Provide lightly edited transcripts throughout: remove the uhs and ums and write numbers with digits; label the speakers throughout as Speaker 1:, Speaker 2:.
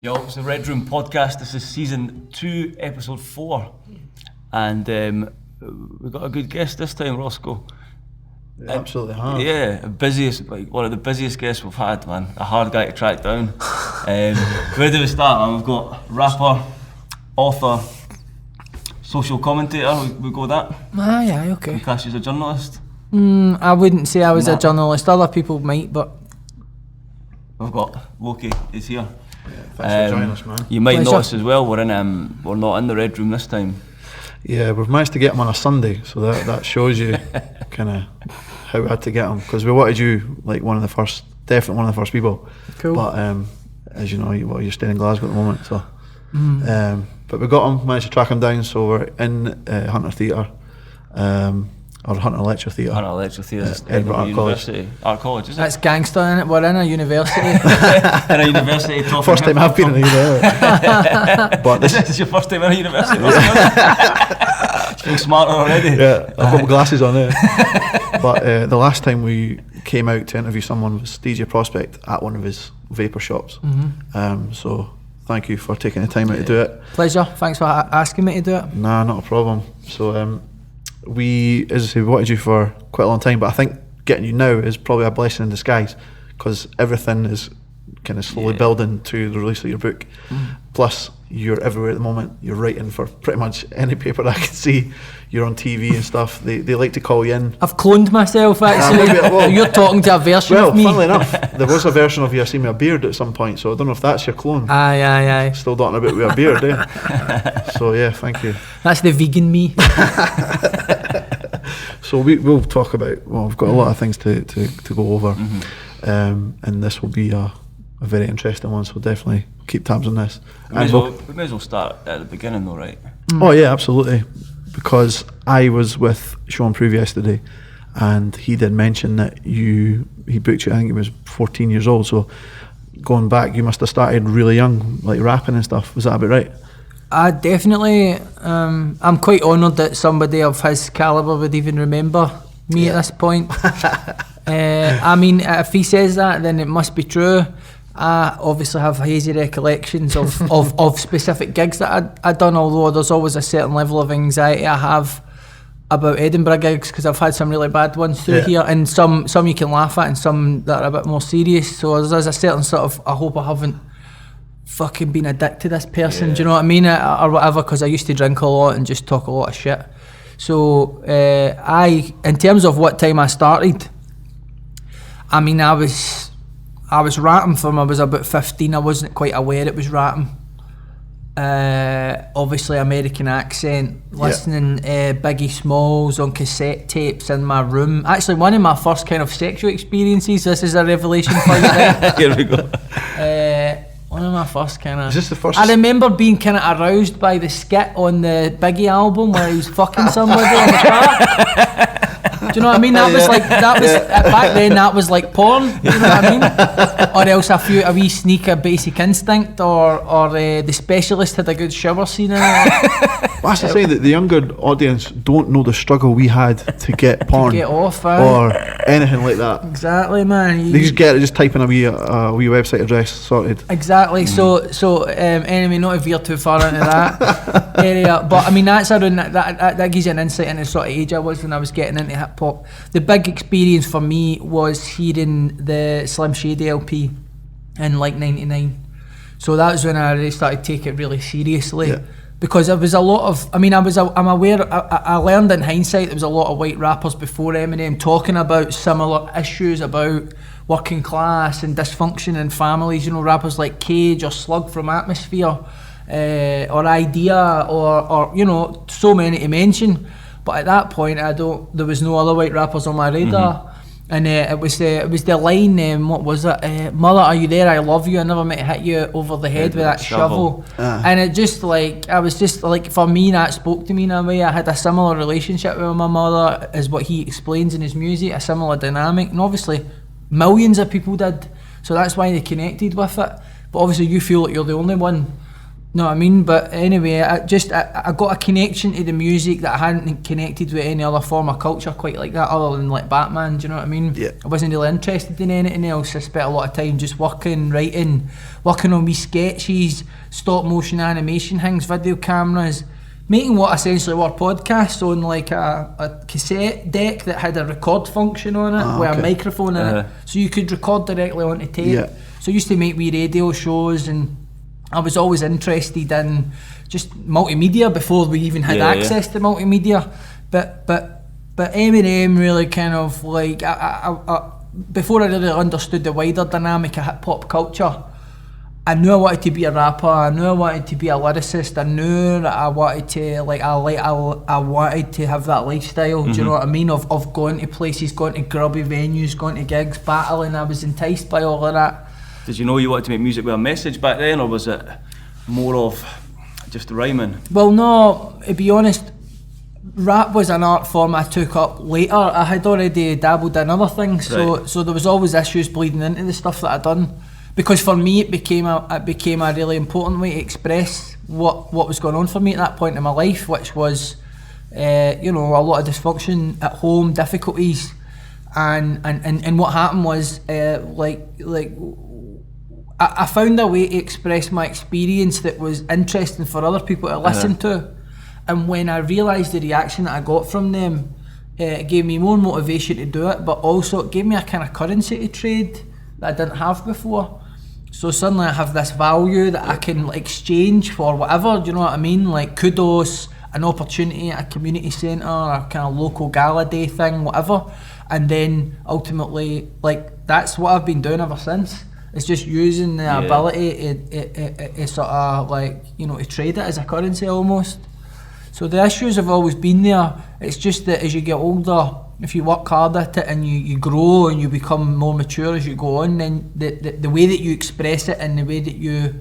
Speaker 1: Yo, it's the Red Room Podcast. This is season 2, episode 4, and we've got a good guest this time, RawsKO.
Speaker 2: Yeah, absolutely have.
Speaker 1: Yeah, one of the busiest guests we've had, man. A hard guy to track down. Where do we start, man? We've got rapper, author, social commentator. We go with that.
Speaker 2: Yeah, okay.
Speaker 1: You class you as a journalist.
Speaker 2: I wouldn't say I was a journalist. Other people might, but
Speaker 1: we've got Loki. He's here.
Speaker 3: Yeah, thanks for joining us, man.
Speaker 1: You might notice as well, we're not in the Red Room this time.
Speaker 3: Yeah, we've managed to get him on a Sunday, so that shows you kind of how we had to get him, because we wanted you like definitely one of the first people.
Speaker 2: Cool.
Speaker 3: But as you know, you're staying in Glasgow at the moment, so. But we got him, managed to track him down, so we're in Hunter Theatre, or Hunter Lecture Theatre.
Speaker 1: Hunter Lecture Theatre,
Speaker 3: Edinburgh Art
Speaker 1: University. Art College, is it?
Speaker 2: that's gangster, innit? We're in a university.
Speaker 1: In a university.
Speaker 3: First time I've been in a university. But
Speaker 1: this is your first time in a university. Feeling smarter already.
Speaker 3: Yeah, I've got my glasses on there. But the last time we came out to interview someone was DJ Prospect at one of his vapor shops. So thank you for taking the time out to do it.
Speaker 2: Pleasure. Thanks for asking me to do it.
Speaker 3: Nah, not a problem. So we, as I say, we wanted you for quite a long time, but I think getting you now is probably a blessing in disguise, because everything is kind of slowly building to the release of your book. Plus, you're everywhere at the moment. You're writing for pretty much any paper I can see. You're on TV and stuff. They like to call you in.
Speaker 2: I've cloned myself, actually. You're talking to a version of me.
Speaker 3: Well, funnily enough, there was a version of you I seen with a beard at some point, so I don't know if that's your clone.
Speaker 2: Aye.
Speaker 3: Still talking about with a beard, eh? So yeah, thank you.
Speaker 2: That's the vegan me.
Speaker 3: So we'll talk about, we've got a lot of things to go over, and this will be a very interesting one, so definitely keep tabs on this.
Speaker 1: We may as well start at the beginning though, right?
Speaker 3: Oh yeah, absolutely, because I was with Sean Prove yesterday, and he did mention that he booked you, I think he was 14 years old, so going back, you must have started really young, like rapping and stuff. Was that about right?
Speaker 2: Definitely. I'm quite honoured that somebody of his calibre would even remember me at this point. I mean, if he says that, then it must be true. I obviously have hazy recollections of specific gigs that I'd done, although there's always a certain level of anxiety I have about Edinburgh gigs, because I've had some really bad ones through here, and some you can laugh at and some that are a bit more serious, so there's a certain sort of, I hope I haven't fucking been a dick to this person, do you know what I mean, or whatever, because I used to drink a lot and just talk a lot of shit. So in terms of what time I started, I mean, I was rapping from I was about 15. I wasn't quite aware it was rapping. Obviously American accent, listening Biggie Smalls on cassette tapes in my room. Actually, one of my first kind of sexual experiences, this is a revelation for you there.
Speaker 1: Here we go.
Speaker 2: One of my first kind of...
Speaker 3: Is this the first...
Speaker 2: I remember being kind of aroused by the skit on the Biggie album where he was fucking somebody in the car. Do you know what I mean? That was back then that was like porn, you know what I mean? Or else a wee sneak of Basic Instinct, or The Specialist had a good shower scene in it.
Speaker 3: Well, that's to say that the younger audience don't know the struggle we had to get porn
Speaker 2: to get off,
Speaker 3: or anything like that.
Speaker 2: Exactly, man.
Speaker 3: They just get it, just type in a wee website address, sorted.
Speaker 2: Exactly. So anyway, not to veer too far into that area, but I mean that's around that gives you an insight into the sort of age I was when I was getting into hip hop. The big experience for me was hearing the Slim Shady LP in like '99. So that was when I really started to take it really seriously. Yeah. Because there was a lot of, I'm aware, I learned in hindsight there was a lot of white rappers before Eminem talking about similar issues about working class and dysfunction in families, you know, rappers like Cage or Slug from Atmosphere, or Idea, or you know, so many to mention. But at that point, there was no other white rappers on my radar. And it was the line, what was it? Mother, are you there? I love you. I never meant to hit you over the head with that shovel. And it just like, I was just like, for me, that spoke to me in a way. I had a similar relationship with my mother, is what he explains in his music, a similar dynamic. And obviously, millions of people did. So that's why they connected with it. But obviously, you feel like you're the only one No, I mean, but anyway, I got a connection to the music that I hadn't connected with any other form of culture quite like that, other than like Batman, do you know what I mean?
Speaker 3: Yeah.
Speaker 2: I wasn't really interested in anything else. I spent a lot of time just working, writing, working on wee sketches, stop motion animation things, video cameras, making what essentially were podcasts on like a cassette deck that had a record function on it, with a microphone in it, so you could record directly onto tape.
Speaker 3: Yeah.
Speaker 2: So I used to make wee radio shows, and I was always interested in just multimedia before we even had access to multimedia. But Eminem really kind of like, I before I really understood the wider dynamic of hip hop culture, I knew I wanted to be a rapper. I knew I wanted to be a lyricist. I knew that I wanted to I wanted to have that lifestyle. Do you know what I mean? Of going to places, going to grubby venues, going to gigs, battling. I was enticed by all of that.
Speaker 1: Did you know you wanted to make music with a message back then, or was it more of just rhyming?
Speaker 2: Well, no, to be honest, rap was an art form I took up later. I had already dabbled in other things, so there was always issues bleeding into the stuff that I'd done. Because for me, it became a really important way to express what was going on for me at that point in my life, which was, a lot of dysfunction at home, difficulties, and what happened was, I found a way to express my experience that was interesting for other people to listen to, and when I realised the reaction that I got from them, it gave me more motivation to do it, but also it gave me a kind of currency to trade that I didn't have before. So suddenly I have this value that I can exchange for whatever, do you know what I mean? Like kudos, an opportunity at a community centre, a kind of local gala day thing, whatever. And then ultimately, like, that's what I've been doing ever since. It's just using the ability to sort of like, to trade it as a currency almost. So the issues have always been there. It's just that as you get older, if you work hard at it and you grow and you become more mature as you go on, then the way that you express it and the way that you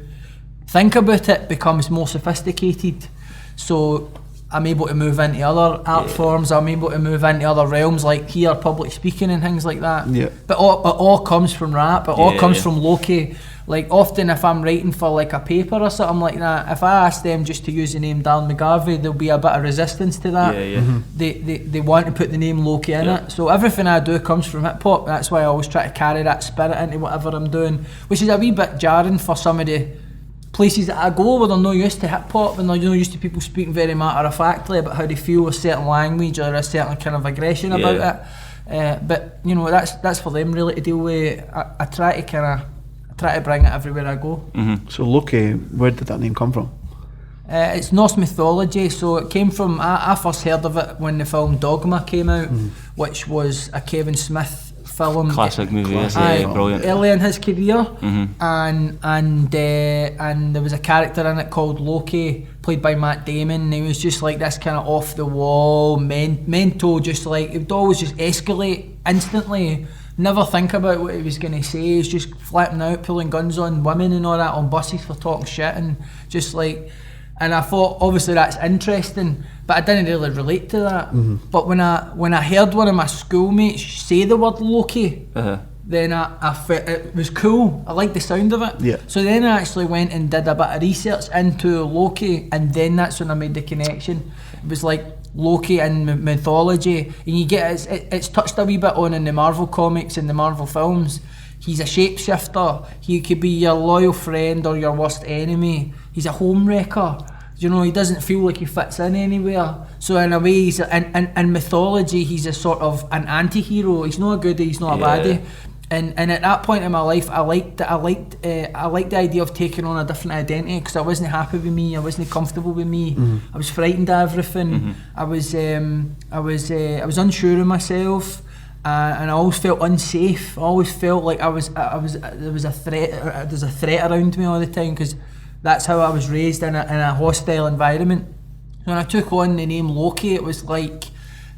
Speaker 2: think about it becomes more sophisticated. So I'm able to move into other art forms, I'm able to move into other realms like here, public speaking and things like that. Yeah. But it all comes from rap, it all comes from Loki. Like often if I'm writing for like a paper or something like that, if I ask them just to use the name Darren McGarvey, there'll be a bit of resistance to that. They want to put the name Loki in it. So everything I do comes from hip hop. That's why I always try to carry that spirit into whatever I'm doing, which is a wee bit jarring for some of the places that I go where they're not used to hip hop and they're not used to people speaking very matter of factly about how they feel with certain language or a certain kind of aggression about it. But that's for them really to deal with. I try to bring it everywhere I go.
Speaker 3: So Loki, where did that name come from?
Speaker 2: It's Norse mythology, so it came from, I first heard of it when the film Dogma came out, which was a Kevin Smith film.
Speaker 1: Classic movie, brilliant.
Speaker 2: Early in his career, and there was a character in it called Loki, played by Matt Damon, and he was just like this kind of off the wall, mental, just like, it would always just escalate instantly. Never think about what he was going to say. He's just flipping out, pulling guns on women and all that on buses for talking shit, and just like, and I thought obviously that's interesting, but I didn't really relate to that. But when I heard one of my schoolmates say the word Loki, then I felt it was cool. I liked the sound of it. So then I actually went and did a bit of research into Loki, and then that's when I made the connection. It was like Loki and mythology, and you get it's touched a wee bit on in the Marvel comics and the Marvel films. He's a shapeshifter. He could be your loyal friend or your worst enemy. He's a homewrecker. He doesn't feel like he fits in anywhere. So in a way, he's in mythology, he's a sort of an anti-hero. He's not a goodie, he's not a baddie. And at that point in my life, I liked the idea of taking on a different identity, because I wasn't happy with me, I wasn't comfortable with me. I was frightened of everything. I was unsure of myself, and I always felt unsafe. I always felt like there was a threat. There's a threat around me all the time, because that's how I was raised in a hostile environment. When I took on the name Loki, it was like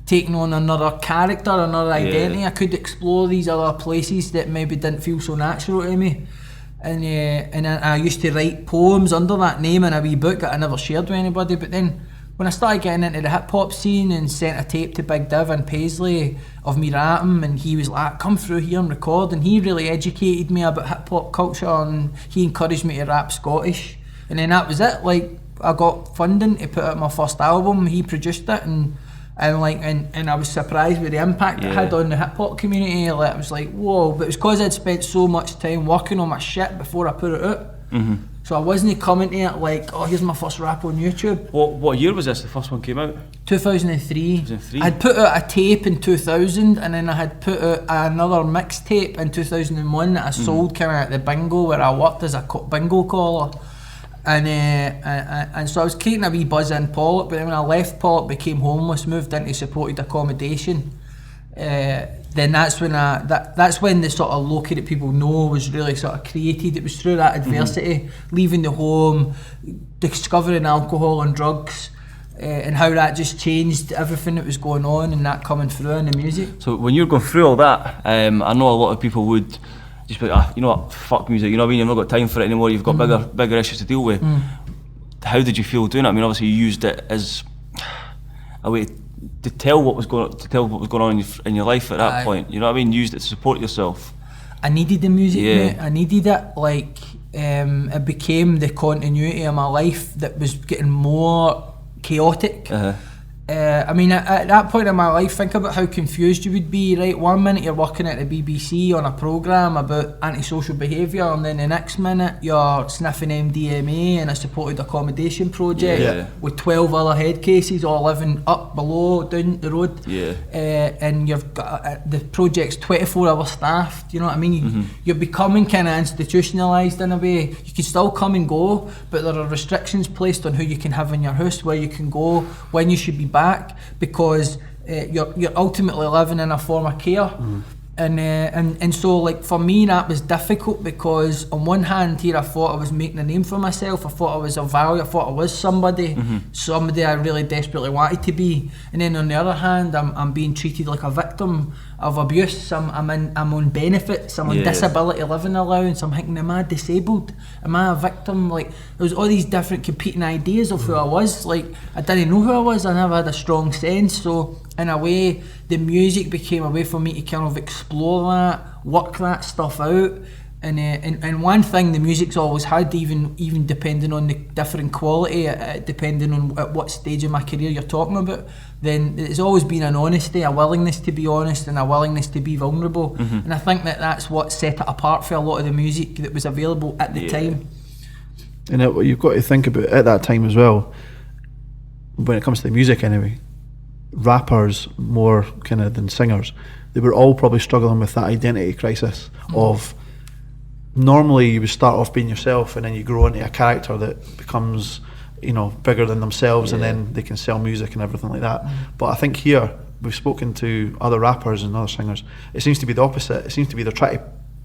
Speaker 2: taking on another character, another identity. I could explore these other places that maybe didn't feel so natural to me. And I used to write poems under that name in a wee book that I never shared with anybody. But then when I started getting into the hip hop scene and sent a tape to Big Div in Paisley of me rapping, and he was like, come through here and record, and he really educated me about hip hop culture, and he encouraged me to rap Scottish. and then that was it. Like, I got funding to put out my first album. He produced it, and I was surprised with the impact it had on the hip hop community. Like, I was like, whoa! But it was because I'd spent so much time working on my shit before I put it out. So I wasn't coming to it like, oh, here's my first rap on YouTube.
Speaker 1: What year was this? The first one came out?
Speaker 2: 2003. I'd put out a tape in 2000, and then I had put out another mixtape in 2001 that I sold kind of at the bingo where I worked as a bingo caller. And so I was creating a wee buzz in Pollock, but then when I left Pollock, became homeless, moved into supported accommodation. Then that's when the sort of Loki that people know was really sort of created. It was through that adversity, leaving the home, discovering alcohol and drugs, and how that just changed everything that was going on, and that coming through in the music.
Speaker 1: So when you're going through all that, I know a lot of people would just be like, you know what, fuck music, you know what I mean, you've not got time for it anymore, you've got bigger issues to deal with. How did you feel doing it? I mean, obviously you used it as a way to tell what was going on in your life at that point, you know what I mean, you used it to support yourself.
Speaker 2: I needed the music, mate. I needed it. Like, it became the continuity of my life that was getting more chaotic. I mean, at that point in my life, think about how confused you would be, right? 1 minute you're working at the BBC on a programme about antisocial behaviour, and then the next minute you're sniffing MDMA in a supported accommodation project with 12 other head cases all living up, below, down the road. And you've got the project's 24-hour staffed, you know what I mean? You're becoming kind of institutionalised in a way. You can still come and go, but there are restrictions placed on who you can have in your house, where you can go, when you should be back, because you're ultimately living in a form of care. And so, like, for me that was difficult, because on one hand here I thought I was making a name for myself, I thought I was of value, I thought I was somebody I really desperately wanted to be, and then on the other hand I'm being treated like a victim of abuse. I'm on benefits, I'm on disability living allowance. I'm thinking, am I disabled? Am I a victim? Like, there was all these different competing ideas of who I was. Like, I didn't know who I was, I never had a strong sense. So in a way, the music became a way for me to kind of explore that, work that stuff out. And one thing the music's always had, even depending on the different quality, depending on at what stage of my career you're talking about, then it's always been an honesty, a willingness to be honest, and a willingness to be vulnerable. And I think that's what set it apart for a lot of the music that was available at the time.
Speaker 3: And what you've got to think about at that time as well, when it comes to the music anyway, rappers more kind of than singers, they were all probably struggling with that identity crisis of, normally you would start off being yourself, and then you grow into a character that becomes, you know, bigger than themselves, and then they can sell music and everything like that. But I think here, we've spoken to other rappers and other singers, it seems to be the opposite. It seems to be they're trying to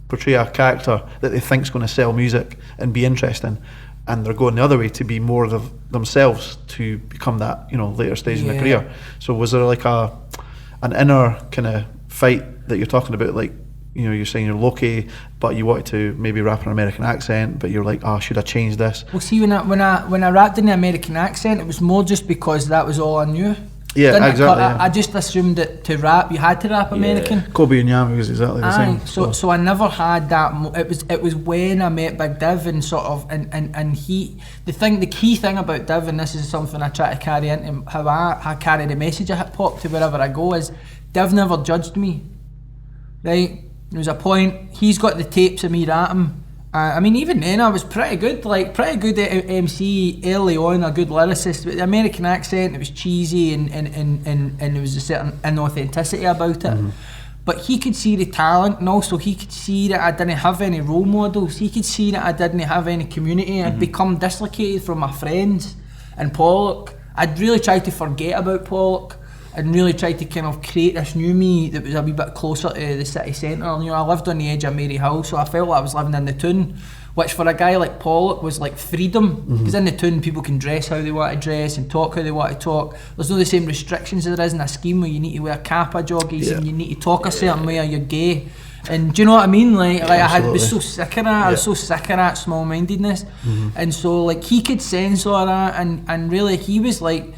Speaker 3: portray a character that they think's going to sell music and be interesting, and they're going the other way to be more of themselves to become that, you know, later stage in their career. So was there like an inner kind of fight that you're talking about, like, you know, you're saying you're Loki, but you wanted to maybe rap in an American accent, but you're like, oh, should I change this?
Speaker 2: Well, see, when I rapped in the American accent, it was more just because that was all I knew.
Speaker 3: Yeah, exactly.
Speaker 2: I just assumed that to rap, you had to rap American.
Speaker 3: Kobe and Yami was exactly the same.
Speaker 2: So I never had that. It was when I met Big Div, and sort of, and he, the key thing about Div, and this is something I try to carry into how I carry the message of hip hop to wherever I go, is Div never judged me, right? There was a point, he's got the tapes of me rapping. I mean, even then I was pretty good at MC early on, a good lyricist. But the American accent, it was cheesy, and there was a certain inauthenticity about it. But he could see the talent, and also he could see that I didn't have any role models. He could see that I didn't have any community. I'd become dislocated from my friends in Pollock. I'd really tried to forget about Pollock, and really tried to kind of create this new me that was a wee bit closer to the city centre. You know, I lived on the edge of Mary Hill, so I felt like I was living in the town, which for a guy like Pollock was like freedom, because in the town people can dress how they want to dress and talk how they want to talk. There's no the same restrictions as there is in a scheme where you need to wear kappa joggies and you need to talk a certain way or you're gay. And do you know what I mean? Like I was so sick of that. I was so sick of that small-mindedness. And so, like, he could sense all that, and really he was like,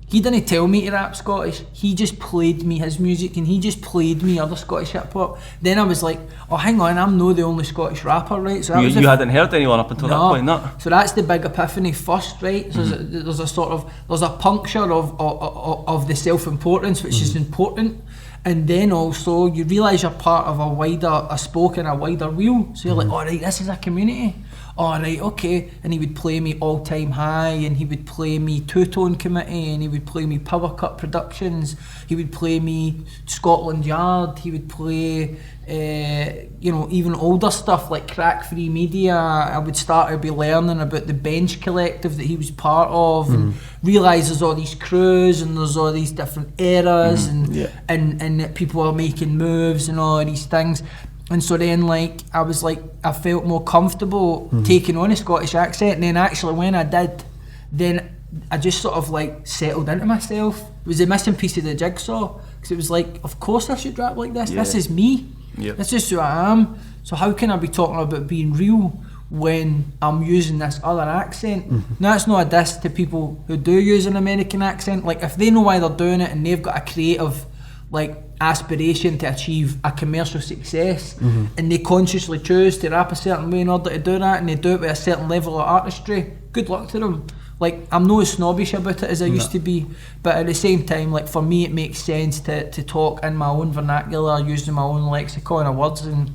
Speaker 2: he didn't tell me to rap Scottish, he just played me his music and he just played me other Scottish hip hop. Then I was like, oh hang on, I'm not the only Scottish rapper, right? So
Speaker 1: you hadn't heard anyone up until that point, no?
Speaker 2: So that's the big epiphany first, right? So there's a sort of, there's a puncture of the self-importance, which is important. And then also you realise you're part of a spoke in a wider wheel. So you're like, all right, this is a community. All right, okay. And he would play me All Time High, and he would play me Two Tone Committee, and he would play me Power Cut Productions. He would play me Scotland Yard. He would play, even older stuff like Crack Free Media. I would start to be learning about the Bench Collective that he was part of, and realise there's all these crews and there's all these different eras, and that people are making moves and all of these things. And so then, like, I felt more comfortable taking on a Scottish accent. And then actually when I did, then I just sort of like settled into myself. It was the missing piece of the jigsaw. Because it was like, of course I should rap like this. Yeah. This is me. Yep. This is who I am. So how can I be talking about being real when I'm using this other accent? Now, that's not a diss to people who do use an American accent. Like, if they know why they're doing it and they've got a creative, like, aspiration to achieve a commercial success, and they consciously choose to rap a certain way in order to do that, and they do it with a certain level of artistry, good luck to them. Like, I'm not as snobbish about it as I used to be, but at the same time, like, for me it makes sense to talk in my own vernacular, using my own lexicon of words, and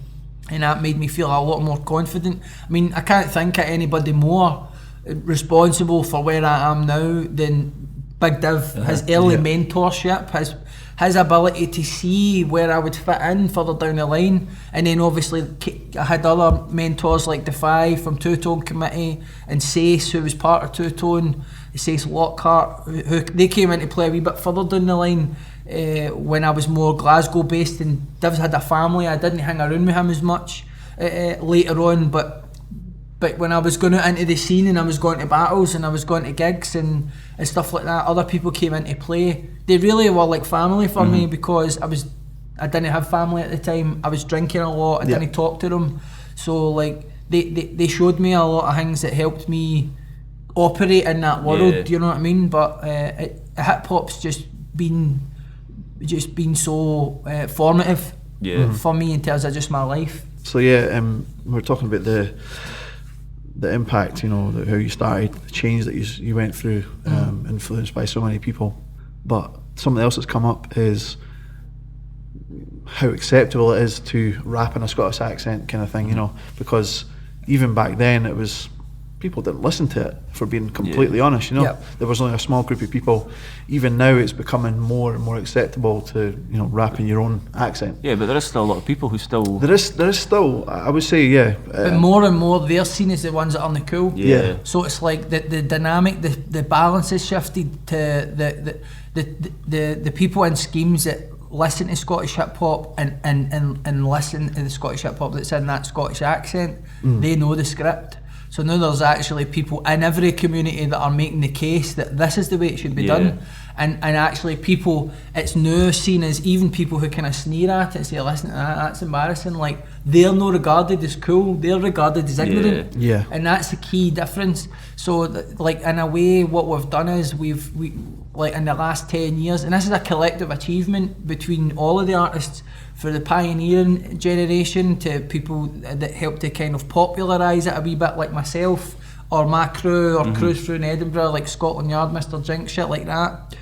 Speaker 2: that made me feel a lot more confident. I mean, I can't think of anybody more responsible for where I am now than Big Div. His early mentorship, his ability to see where I would fit in further down the line, and then obviously I had other mentors like Defy from Two Tone Committee, and Sace, who was part of Two Tone, Sace Lockhart, who they came into play a wee bit further down the line when I was more Glasgow based, and Div's had a family. I didn't hang around with him as much later on, but when I was going out into the scene and I was going to battles and I was going to gigs and stuff like that, other people came into play. They really were like family for me, because I didn't have family at the time. I was drinking a lot. I didn't talk to them. So like they showed me a lot of things that helped me operate in that world. You know what I mean? But hip hop's just been so formative for me in terms of just my life.
Speaker 3: So we're talking about the impact, how you started, the change that you went through, influenced by so many people. But something else that's come up is how acceptable it is to rap in a Scottish accent kind of thing, because even back then it was, people didn't listen to it, for being completely honest, There was only a small group of people. Even now it's becoming more and more acceptable to, rap in your own accent.
Speaker 1: Yeah, but there is still a lot of people who still...
Speaker 3: There is still, I would say,
Speaker 2: but more and more they're seen as the ones that aren't the cool.
Speaker 3: Yeah.
Speaker 2: So it's like the dynamic, the balance has shifted to the people in schemes that listen to Scottish hip hop and listen to the Scottish hip hop that's in that Scottish accent. They know the script. So now there's actually people in every community that are making the case that this is the way it should be done. And actually people, it's now seen as, even people who kind of sneer at it and say, listen to that, that's embarrassing, like, they're not regarded as cool, they're regarded as ignorant.
Speaker 3: Yeah.
Speaker 2: And that's the key difference. So like, in a way, what we've done is we like in the last 10 years, and this is a collective achievement between all of the artists, for the pioneering generation to people that helped to kind of popularise it a wee bit, like myself or my crew or crews through in Edinburgh, like Scotland Yard, Mr. Jigz, shit like that.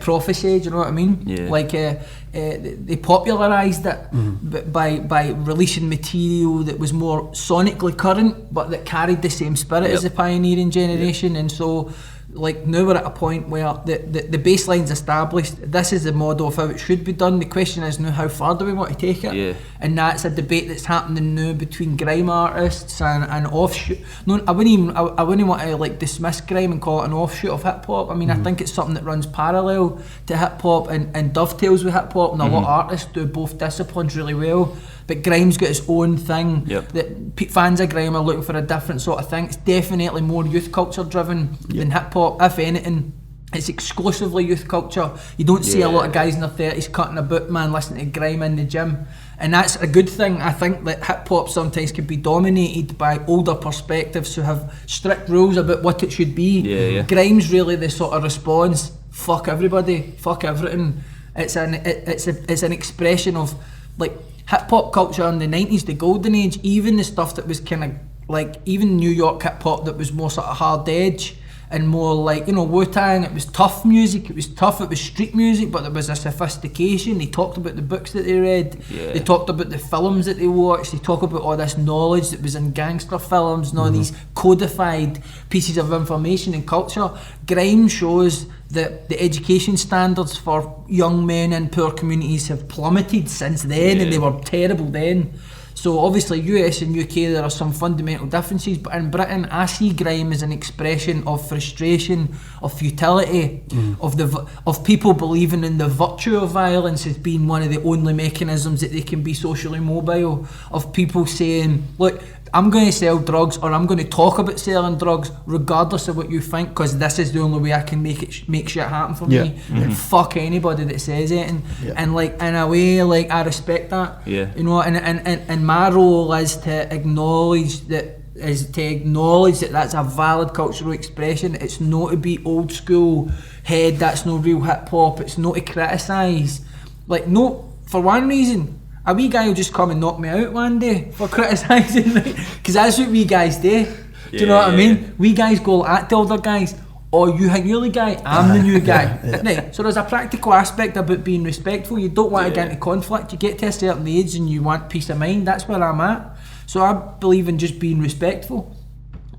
Speaker 2: Prophecy, do you know what I mean?
Speaker 1: Yeah.
Speaker 2: Like they popularised it by releasing material that was more sonically current, but that carried the same spirit as the pioneering generation. And so, like, now we're at a point where the baseline's established. This is the model of how it should be done. The question is now, how far do we want to take it?
Speaker 1: Yeah.
Speaker 2: And that's a debate that's happening now between grime artists and offshoot. No, I wouldn't want to like dismiss grime and call it an offshoot of hip hop. I mean, I think it's something that runs parallel to hip hop and dovetails with hip hop, and a lot of artists do both disciplines really well. But grime's got its own thing. That fans of grime are looking for a different sort of thing. It's definitely more youth culture driven than hip hop. If anything, it's exclusively youth culture. You don't see a lot of guys in their 30s cutting a boot, man, listening to grime in the gym. And that's a good thing. I think that hip hop sometimes can be dominated by older perspectives who have strict rules about what it should be. Grime's really the sort of response fuck everybody, fuck everything. It's an expression of like hip hop culture in the 90s, the golden age. Even the stuff that was kind of like, even New York hip hop that was more sort of hard edge and more like, you know, Wu-Tang, it was tough music, it was street music, but there was a sophistication. They talked about the books that they read, they talked about the films that they watched, they talk about all this knowledge that was in gangster films and all these codified pieces of information and culture. Grime shows that the education standards for young men in poor communities have plummeted since then, and they were terrible then. So obviously US and UK there are some fundamental differences, but in Britain I see grime as an expression of frustration, of futility, of people believing in the virtue of violence as being one of the only mechanisms that they can be socially mobile, of people saying, look, I'm going to sell drugs, or I'm going to talk about selling drugs regardless of what you think, because this is the only way I can make shit happen for me. And fuck anybody that says it. And like, in a way, like, I respect that. You know, and my role is to acknowledge that that's a valid cultural expression. It's not to be old school head, that's no real hip hop. It's not to criticise. Like, no, for one reason, a wee guy will just come and knock me out one day for criticising, because that's what wee guys do. Do you know what I mean? Wee guys go at the older guys, oh, you think you're the guy, I'm the new guy. Right, so there's a practical aspect about being respectful. You don't want to get into conflict. You get to a certain age and you want peace of mind. That's where I'm at. So I believe in just being respectful.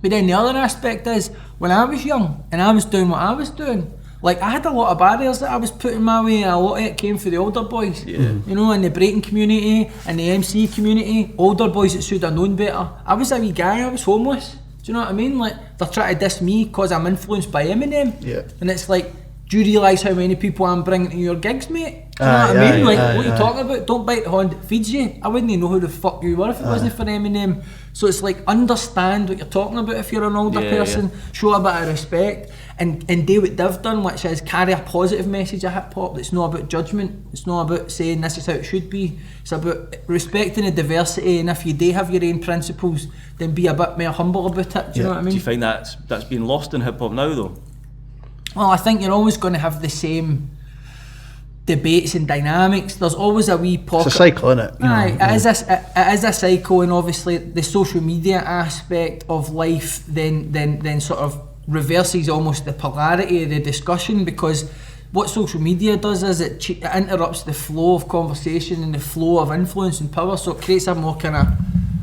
Speaker 2: But then the other aspect is, when I was young and I was doing what I was doing, like, I had a lot of barriers that I was putting my way, and a lot of it came for the older boys. You know, in the breaking community, in the MC community, older boys that should have known better. I was a wee guy, I was homeless. Do you know what I mean? Like, they're trying to diss me because I'm influenced by Eminem. And it's like, do you realise how many people I'm bringing to your gigs, mate? Do you know what I mean? Like, what are you talking about? Don't bite the hand that feeds you. I wouldn't know who the fuck you were if it wasn't for Eminem. So it's like, understand what you're talking about if you're an older person. Show a bit of respect. And do what they've done, which is carry a positive message of hip hop. It's not about judgment. It's not about saying this is how it should be. It's about respecting the diversity, and if you do have your own principles, then be a bit more humble about it. Do you know what I mean?
Speaker 1: Do you find that's being lost in hip hop now, though?
Speaker 2: Well, I think you're always going to have the same debates and dynamics. There's always a wee pocket.
Speaker 3: It's a cycle, isn't it?
Speaker 2: It is a cycle, and obviously the social media aspect of life then sort of reverses almost the polarity of the discussion, because what social media does is it interrupts the flow of conversation and the flow of influence and power, so it creates a more kind of,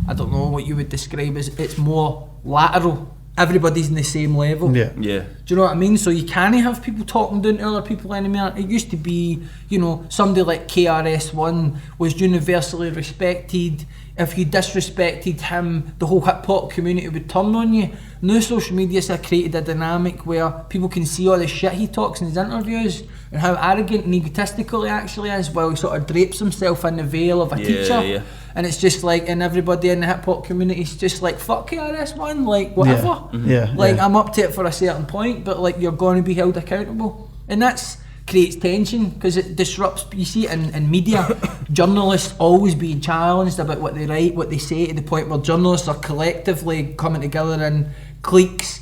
Speaker 2: I don't know what you would describe as, it's more lateral. Everybody's in the same level. Do you know what I mean? So you can't have people talking down to other people anymore. It used to be, you know, somebody like KRS-One was universally respected. If you disrespected him, the whole hip hop community would turn on you. Now social media's created a dynamic where people can see all the shit he talks in his interviews and how arrogant and egotistical he actually is, while he sort of drapes himself in the veil of a teacher. And it's just like, and everybody in the hip hop community is just like, fuck KRS-One, like, whatever. I'm up to it for a certain point, but like, you're going to be held accountable. And that's creates tension, because it disrupts, you see it in media, journalists always being challenged about what they write, what they say, to the point where journalists are collectively coming together in cliques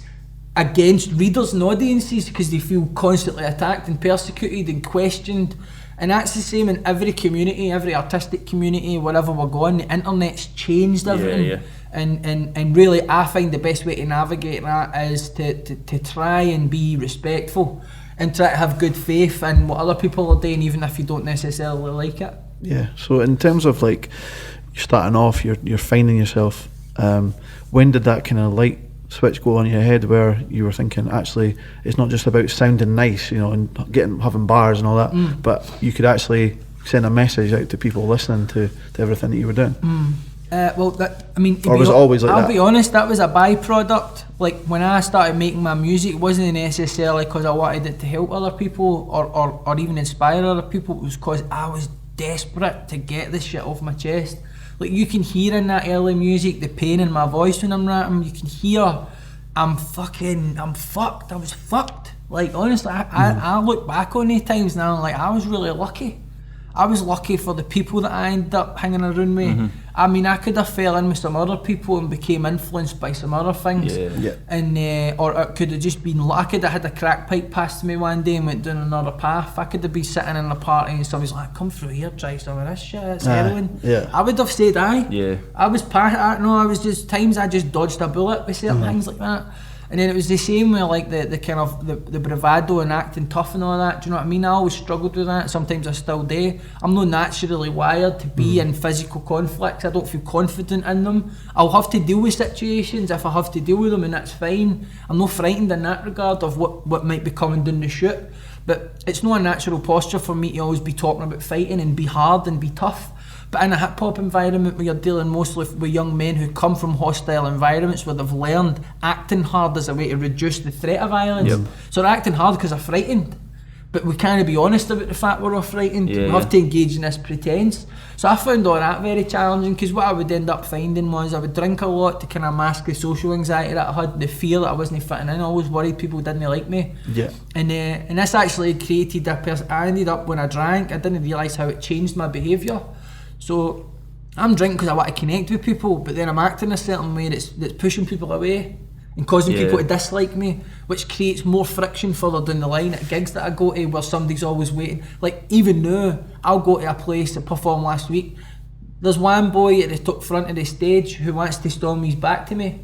Speaker 2: against readers and audiences because they feel constantly attacked and persecuted and questioned. And that's the same in every community, every artistic community, wherever we're going. The internet's changed everything. And really, I find the best way to navigate that is to try and be respectful and try to have good faith in what other people are doing, even if you don't necessarily like it.
Speaker 3: So in terms of like starting off, you're finding yourself, when did that kind of light switch go on in your head where you were thinking, actually, it's not just about sounding nice, you know, and having bars and all that, but you could actually send a message out to people listening to everything that you were doing?
Speaker 2: Well, that, I mean,
Speaker 3: or was it always like that?
Speaker 2: I'll be honest, that was a byproduct. Like, when I started making my music, it wasn't necessarily because I wanted it to help other people or even inspire other people. It was because I was desperate to get this shit off my chest. Like, you can hear in that early music the pain in my voice when I'm rapping. You can hear I'm fucked. I was fucked. Like, honestly, I look back on these times now, like, I was really lucky. I was lucky for the people that I ended up hanging around with. I mean, I could have fell in with some other people and became influenced by some other things. And or it could have just been, I could have had a crack pipe passed to me one day and went down another path. I could have been sitting in a party and somebody's like, come through here, try some of this shit, it's heroin. I would have said aye. I was I was just, times I just dodged a bullet with certain things like that. And then it was the same with like the kind of the bravado and acting tough and all that. Do you know what I mean? I always struggled with that. Sometimes I still do. I'm not naturally wired to be in physical conflicts. I don't feel confident in them. I'll have to deal with situations if I have to deal with them, and that's fine. I'm not frightened in that regard of what might be coming down the chute. But it's not a natural posture for me to always be talking about fighting and be hard and be tough. But in a hip-hop environment where you're dealing mostly with young men who come from hostile environments where they've learned acting hard as a way to reduce the threat of violence. So they're acting hard because they're frightened. But we can't be honest about the fact we're all frightened. We have to engage in this pretense. So I found all that very challenging, because what I would end up finding was I would drink a lot to kind of mask the social anxiety that I had, the fear that I wasn't fitting in. I always worried people didn't like me. And this actually created I ended up, when I drank, I didn't realise how it changed my behaviour. So I'm drinking because I want to connect with people, but then I'm acting a certain way that's pushing people away and causing people to dislike me, which creates more friction further down the line at gigs that I go to where somebody's always waiting. Like even now, I'll go to a place to perform last week. There's one boy at the top front of the stage who wants to storm his back to me. You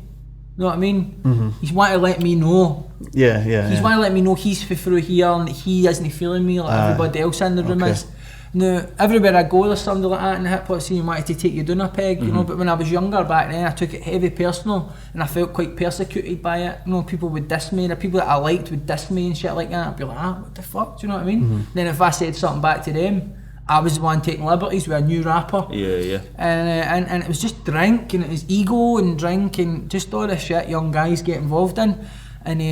Speaker 2: know what I mean? He's wanting to let me know. He's wanting to let me know he's through here and he isn't feeling me like everybody else in the room is. Now, everywhere I go, there's somebody like that in the hip hop scene who wanted to take you down a peg, you know. But when I was younger back then, I took it heavy personal, and I felt quite persecuted by it. You know, people would diss me, the people that I liked would diss me and shit like that. I'd be like, what the fuck? Do you know what I mean? Then if I said something back to them, I was the one taking liberties with a new rapper. And it was just drink, and it was ego and drink and just all the shit young guys get involved in. And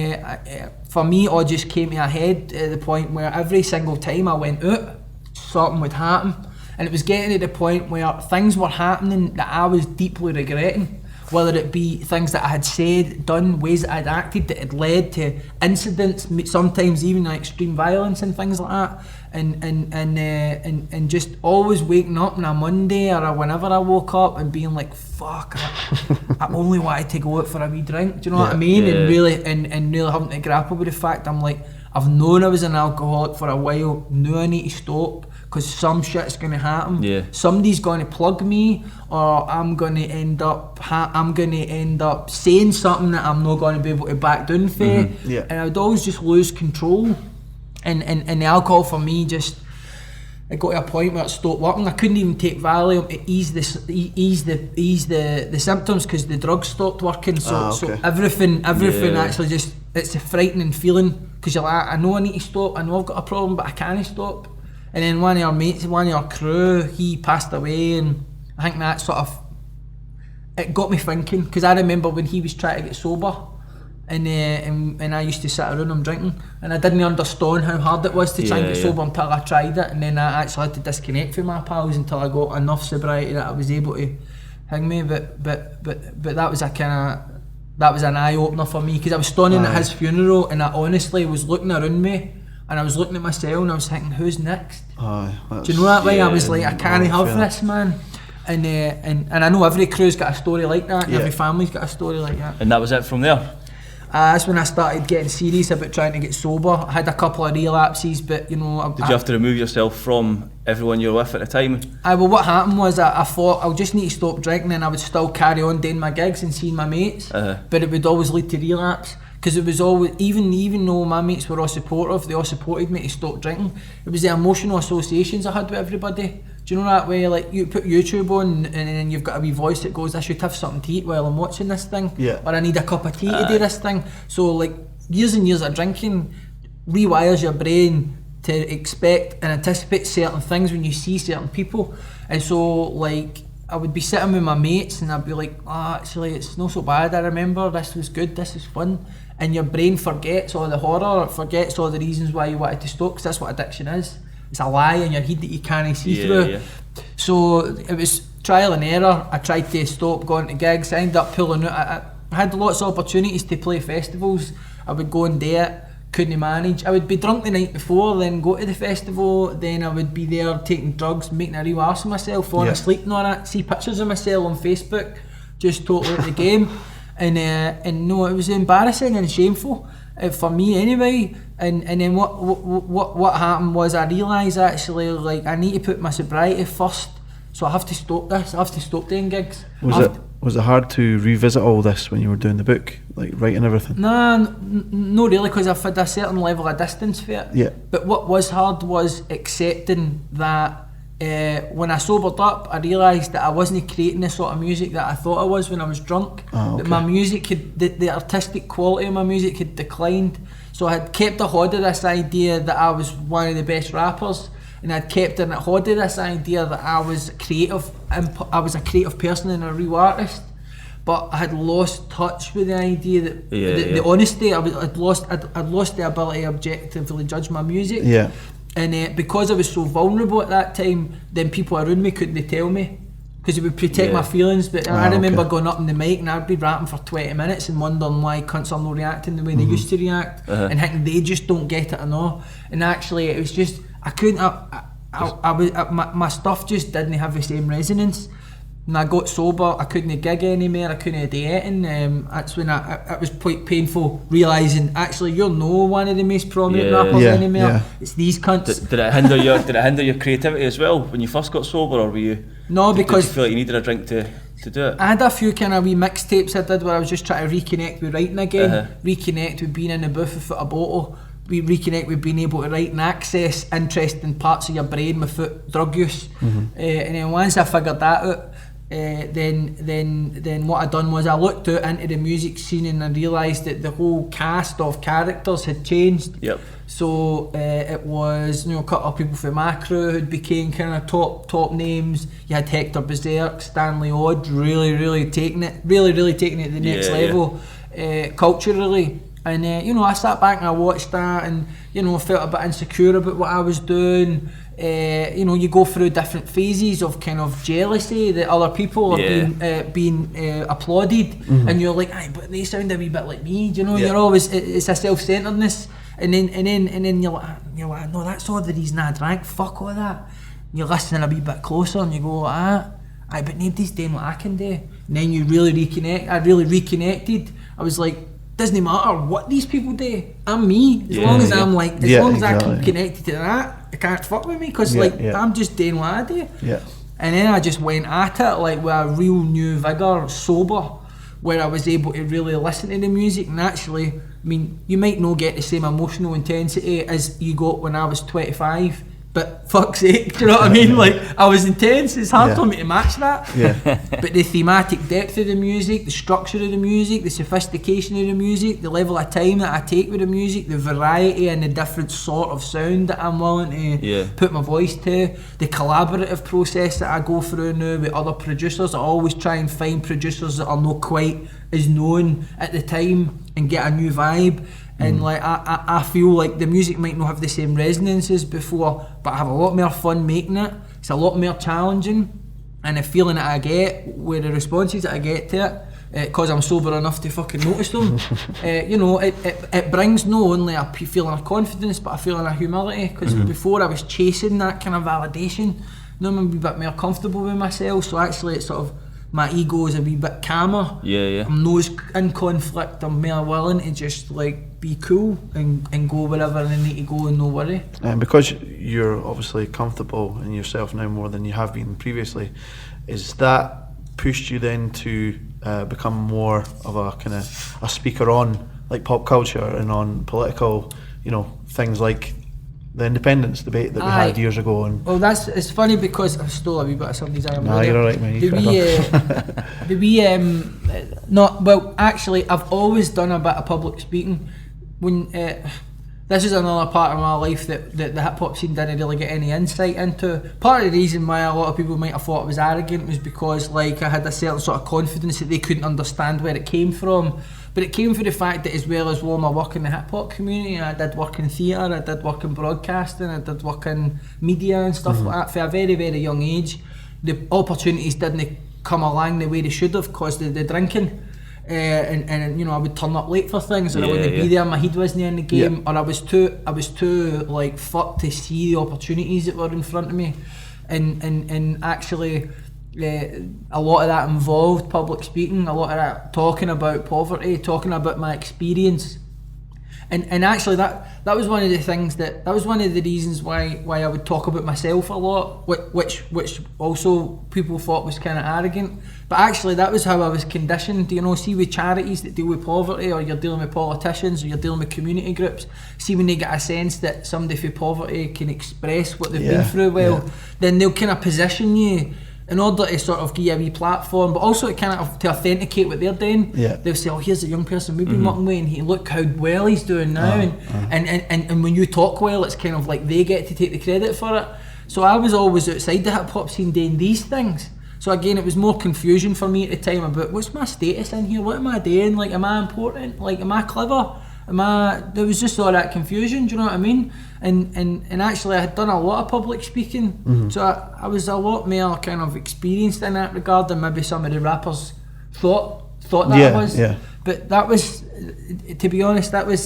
Speaker 2: for me, it all just came to a head at the point where every single time I went out, something would happen, and it was getting to the point where things were happening that I was deeply regretting, whether it be things that I had said, done, ways that I'd acted that had led to incidents, sometimes even like extreme violence and things like that, and just always waking up on a Monday or whenever I woke up and being like, fuck, I only wanted to go out for a wee drink, do you know what I mean? And really having to grapple with the fact I'm like, I've known I was an alcoholic for a while, now I need to stop because some shit's going to happen. Somebody's going to plug me, or I'm going to end up saying something that I'm not going to be able to back down for. And I would always just lose control. And the alcohol for me just, it got to a point where it stopped working. I couldn't even take Valium to ease the symptoms because the drugs stopped working. So everything actually just, it's a frightening feeling because you're like, I know I need to stop, I know I've got a problem, but I can't stop. And then one of your mates, one of your crew, he passed away, and I think that sort of, it got me thinking, because I remember when he was trying to get sober, and I used to sit around him drinking, and I didn't understand how hard it was to try and get sober until I tried it, and then I actually had to disconnect from my pals until I got enough sobriety that I was able to hang me. But that was an eye opener for me, because I was standing at his funeral, and I honestly was looking around me, and I was looking at myself, and I was thinking, who's next? Do you know that way? I was like, I can't have this, man. And I know every crew's got a story like that, and every family's got a story like that.
Speaker 1: And that was it from there?
Speaker 2: That's when I started getting serious about trying to get sober. I had a couple of relapses, but you know...
Speaker 1: Did you have to remove yourself from everyone you were with at the time?
Speaker 2: Well, what happened was I thought I'll just need to stop drinking, and I would still carry on doing my gigs and seeing my mates, but it would always lead to relapse. Because it was always, even though my mates were all supportive, they all supported me to stop drinking, it was the emotional associations I had with everybody. Do you know that way, like you put YouTube on and then you've got a wee voice that goes, I should have something to eat while I'm watching this thing, or I need a cup of tea to do this thing. So like years and years of drinking rewires your brain to expect and anticipate certain things when you see certain people. And so like I would be sitting with my mates and I'd be like, actually it's not so bad, I remember this was good, this is fun. And your brain forgets all the horror, forgets all the reasons why you wanted to stop, because that's what addiction is. It's a lie in your head that you can't see through. So it was trial and error. I tried to stop going to gigs, I ended up pulling out. I had lots of opportunities to play festivals. I would go and do it, couldn't manage. I would be drunk the night before, then go to the festival, then I would be there taking drugs, making a real arse of myself, falling asleep and all that, see pictures of myself on Facebook, just totally out the game. And no, it was embarrassing and shameful for me anyway. And then what happened was I realised actually, like, I need to put my sobriety first, so I have to stop this. I have to stop doing gigs.
Speaker 3: Was it hard to revisit all this when you were doing the book, like writing everything?
Speaker 2: Nah, no really, because I've had a certain level of distance for it.
Speaker 3: Yeah.
Speaker 2: But what was hard was accepting that when I sobered up, I realised that I wasn't creating the sort of music that I thought I was when I was drunk.
Speaker 3: Okay.
Speaker 2: That my music had, the artistic quality of my music had declined. So I had kept a hold of this idea that I was one of the best rappers, and I'd kept a hold of this idea that I was creative. I was a creative person and a real artist. But I had lost touch with the idea that the honesty. I'd lost the ability to objectively judge my music.
Speaker 3: Yeah.
Speaker 2: And because I was so vulnerable at that time, then people around me couldn't tell me, because it would protect my feelings. But I remember going up on the mic and I'd be rapping for 20 minutes and wondering why cunts are not reacting the way they used to react, and thinking they just don't get it or no. And actually, it was just I couldn't. My stuff just didn't have the same resonance. And I got sober, I couldn't gig anymore, I couldn't do anything. That's when it was quite painful realising actually you're no one of the most prominent rappers anymore. Yeah. It's these cunts.
Speaker 1: Did it hinder your creativity as well when you first got sober, or were you?
Speaker 2: No, because
Speaker 1: did you feel like you needed a drink to do it?
Speaker 2: I had a few kind of wee mixtapes I did where I was just trying to reconnect with writing again, reconnect with being in the booth without a bottle. We reconnect with being able to write and access interesting parts of your brain without drug use. And then once I figured that out, then what I done was I looked out into the music scene and I realised that the whole cast of characters had changed.
Speaker 1: Yep.
Speaker 2: So it was, a couple of people from my crew who became kind of top names. You had Hector Berserk, Stanley Odd, really taking it to the next level culturally. And I sat back and I watched that, and felt a bit insecure about what I was doing. You go through different phases of kind of jealousy that other people are being applauded, and you're like, aye, but they sound a wee bit like me. You're always, it's a self-centeredness, and then you're like, no, that's all the reason I drank. Fuck all that. And you're listening a wee bit closer, and you go, aye, but nobody's doing what I can do. And then you really reconnect. I really reconnected. I was like, doesn't matter what these people do. I'm me. As long as I'm like, as long as I keep connected to that, they can't fuck with me, because I'm just doing what I do.
Speaker 3: Yeah.
Speaker 2: And then I just went at it like with a real new vigour, sober, where I was able to really listen to the music. And actually, I mean, you might not get the same emotional intensity as you got when I was 25. But fuck's sake, do you know what I mean? Like, I was intense, it's hard for me to match that. Yeah. But the thematic depth of the music, the structure of the music, the sophistication of the music, the level of time that I take with the music, the variety and the different sort of sound that I'm willing to put my voice to, the collaborative process that I go through now with other producers. I always try and find producers that are not quite as known at the time and get a new vibe. And like I feel like the music might not have the same resonance as before, but I have a lot more fun making it. It's a lot more challenging, and the feeling that I get with the responses that I get to it, because I'm sober enough to fucking notice them, it brings not only a feeling of confidence but a feeling of humility, because before I was chasing that kind of validation. Now I'm a wee bit more comfortable with myself, so actually it's sort of, my ego is a wee bit calmer. I'm not in conflict. I'm more willing to just like be cool and go wherever I need to go and no worry. And
Speaker 3: because you're obviously comfortable in yourself now more than you have been previously, is that pushed you then to become more of a kind of a speaker on like pop culture and on political, things like the independence debate that we had years ago? And
Speaker 2: well, it's funny because I stole a wee bit of somebody's arm.
Speaker 3: Nah, you're alright, mate.
Speaker 2: Actually, I've always done a bit of public speaking. When this is another part of my life that the hip hop scene didn't really get any insight into. Part of the reason why a lot of people might have thought I was arrogant was because like I had a certain sort of confidence that they couldn't understand where it came from. But it came from the fact that as well as all my work in the hip hop community, I did work in theatre, I did work in broadcasting, I did work in media and stuff like that. For a very, very young age, the opportunities didn't come along the way they should have because of the drinking. and you know, I would turn up late for things, or I
Speaker 1: Yeah,
Speaker 2: wouldn't
Speaker 1: yeah.
Speaker 2: be there. My head wasn't in the game, or I was too like fucked to see the opportunities that were in front of me, and actually. A lot of that involved public speaking, a lot of that talking about poverty, talking about my experience, and actually that was one of the things that was one of the reasons why I would talk about myself a lot, which also people thought was kind of arrogant, but actually that was how I was conditioned. You know, see with charities that deal with poverty, or you're dealing with politicians, or you're dealing with community groups, see when they get a sense that somebody from poverty can express what they've been through well, then they'll kind of position you in order to sort of give you a wee platform, but also to kind of to authenticate what they're doing. They'll say, oh, here's a young person we've been working with, and look how well he's doing now. And when you talk well, it's kind of like they get to take the credit for it. So I was always outside the hip hop scene doing these things. So again, it was more confusion for me at the time about what's my status in here, what am I doing, like am I important, like am I clever? There was just all that confusion, do you know what I mean? And actually I had done a lot of public speaking, so I was a lot more kind of experienced in that regard than maybe some of the rappers thought that I was. But that was, to be honest, that was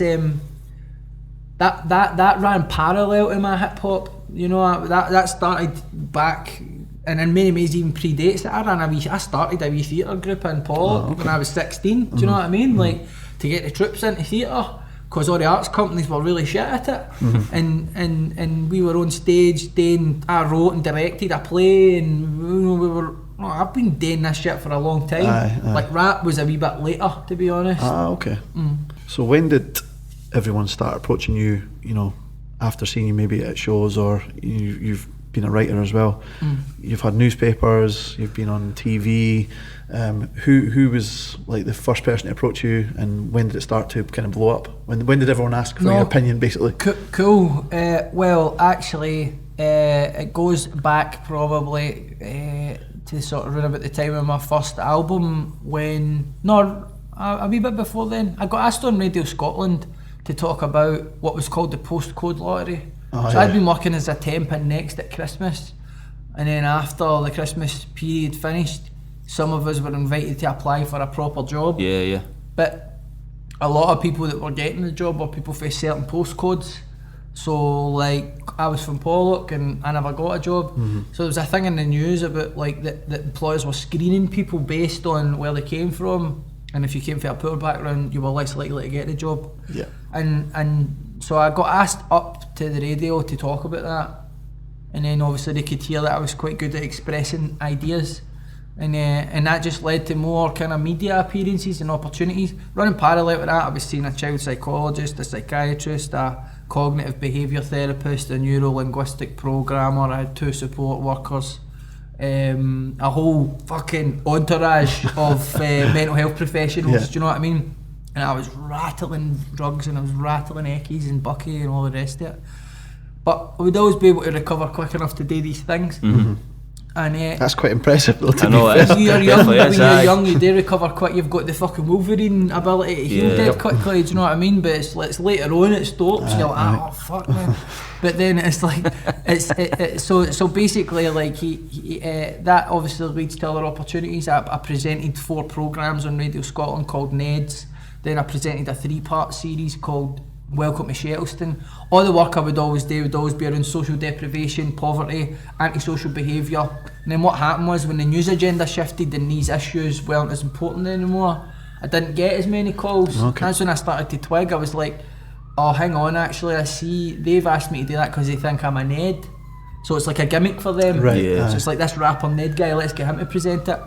Speaker 2: that ran parallel to my hip hop. You know, that started back, and in many ways even predates that. I started a wee theatre group in Pollock when I was 16. Do you know what I mean? Like, to get the troops into theatre, because all the arts companies were really shit at it, and we were on stage doing. I wrote and directed a play, and you know, we were. Oh, I've been doing this shit for a long time. Like rap was a wee bit later, to be honest.
Speaker 3: Okay. So when did everyone start approaching you? You know, after seeing you maybe at shows, or you've been a writer as well. You've had newspapers. You've been on TV. Who was like the first person to approach you, and when did it start to kind of blow up? When did everyone ask for your opinion, basically?
Speaker 2: Cool. Well, actually, it goes back probably to sort of around about the time of my first album. A wee bit before then, I got asked on Radio Scotland to talk about what was called the postcode lottery. I'd been working as a temp in Next at Christmas, and then after the Christmas period finished, some of us were invited to apply for a proper job. But a lot of people that were getting the job were people for certain postcodes. So like, I was from Pollock and I never got a job. So there was a thing in the news about like that employers were screening people based on where they came from, and if you came from a poor background, you were less likely to get the job. And so I got asked up to the radio to talk about that, and then obviously they could hear that I was quite good at expressing ideas, and that just led to more kind of media appearances and opportunities. Running parallel with that, I was seeing a child psychologist, a psychiatrist, a cognitive behaviour therapist, a neuro-linguistic programmer. I had 2 support workers, a whole fucking entourage of mental health professionals. Do you know what I mean? And I was rattling drugs, and I was rattling Eckies and Bucky and all the rest of it. But I would always be able to recover quick enough to do these things. And
Speaker 3: that's quite impressive though, to
Speaker 1: I know,
Speaker 3: be fair.
Speaker 1: it is.
Speaker 2: When you're
Speaker 1: Definitely
Speaker 2: young, you do recover quick. You've got the fucking Wolverine ability to heal dead quickly, do you know what I mean? But it's later on it stops, you're like, oh fuck man. But then it's like, so basically like he that obviously leads to other opportunities. I presented 4 programmes on Radio Scotland called Neds. Then I presented a 3-part series called Welcome to Shettleston. All the work I would always do would always be around social deprivation, poverty, antisocial behaviour. And then what happened was, when the news agenda shifted and these issues weren't as important anymore, I didn't get as many calls. That's when I started to twig. I was like, oh hang on, actually I see they've asked me to do that because they think I'm a Ned. So it's like a gimmick for them. So it's like, this rapper Ned guy, let's get him to present it.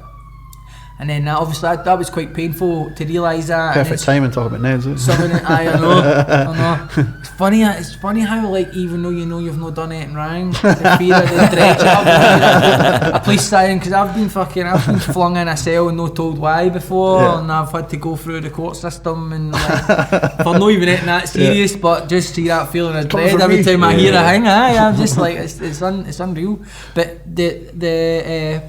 Speaker 2: And then obviously that was quite painful to realise that.
Speaker 3: Perfect time and talk about Neds, isn't it?
Speaker 2: I know. It's funny how like, even though you know you've not done anything wrong, the fear of the dredge up a police siren, because I've been flung in a cell and not told why before, and I've had to go through the court system and like, for not even anything that serious, but just see that feeling of dread every time I hear a thing. I'm just like, it's unreal. But the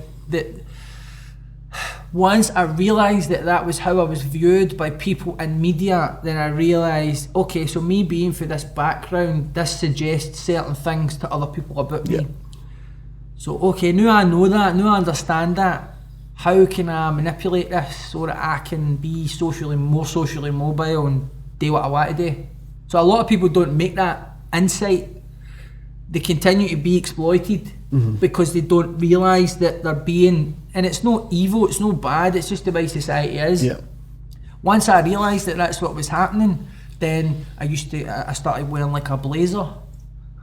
Speaker 2: once I realised that was how I was viewed by people in media, then I realised, okay, so me being for this background, this suggests certain things to other people about me. So okay, now I know that, now I understand that, how can I manipulate this so that I can be more socially mobile and do what I want to do. So a lot of people don't make that insight. They continue to be exploited because they don't realise that they're being, and it's not evil, it's not bad, it's just the way society is.
Speaker 3: Yeah.
Speaker 2: Once I realised that that's what was happening, then I started wearing like a blazer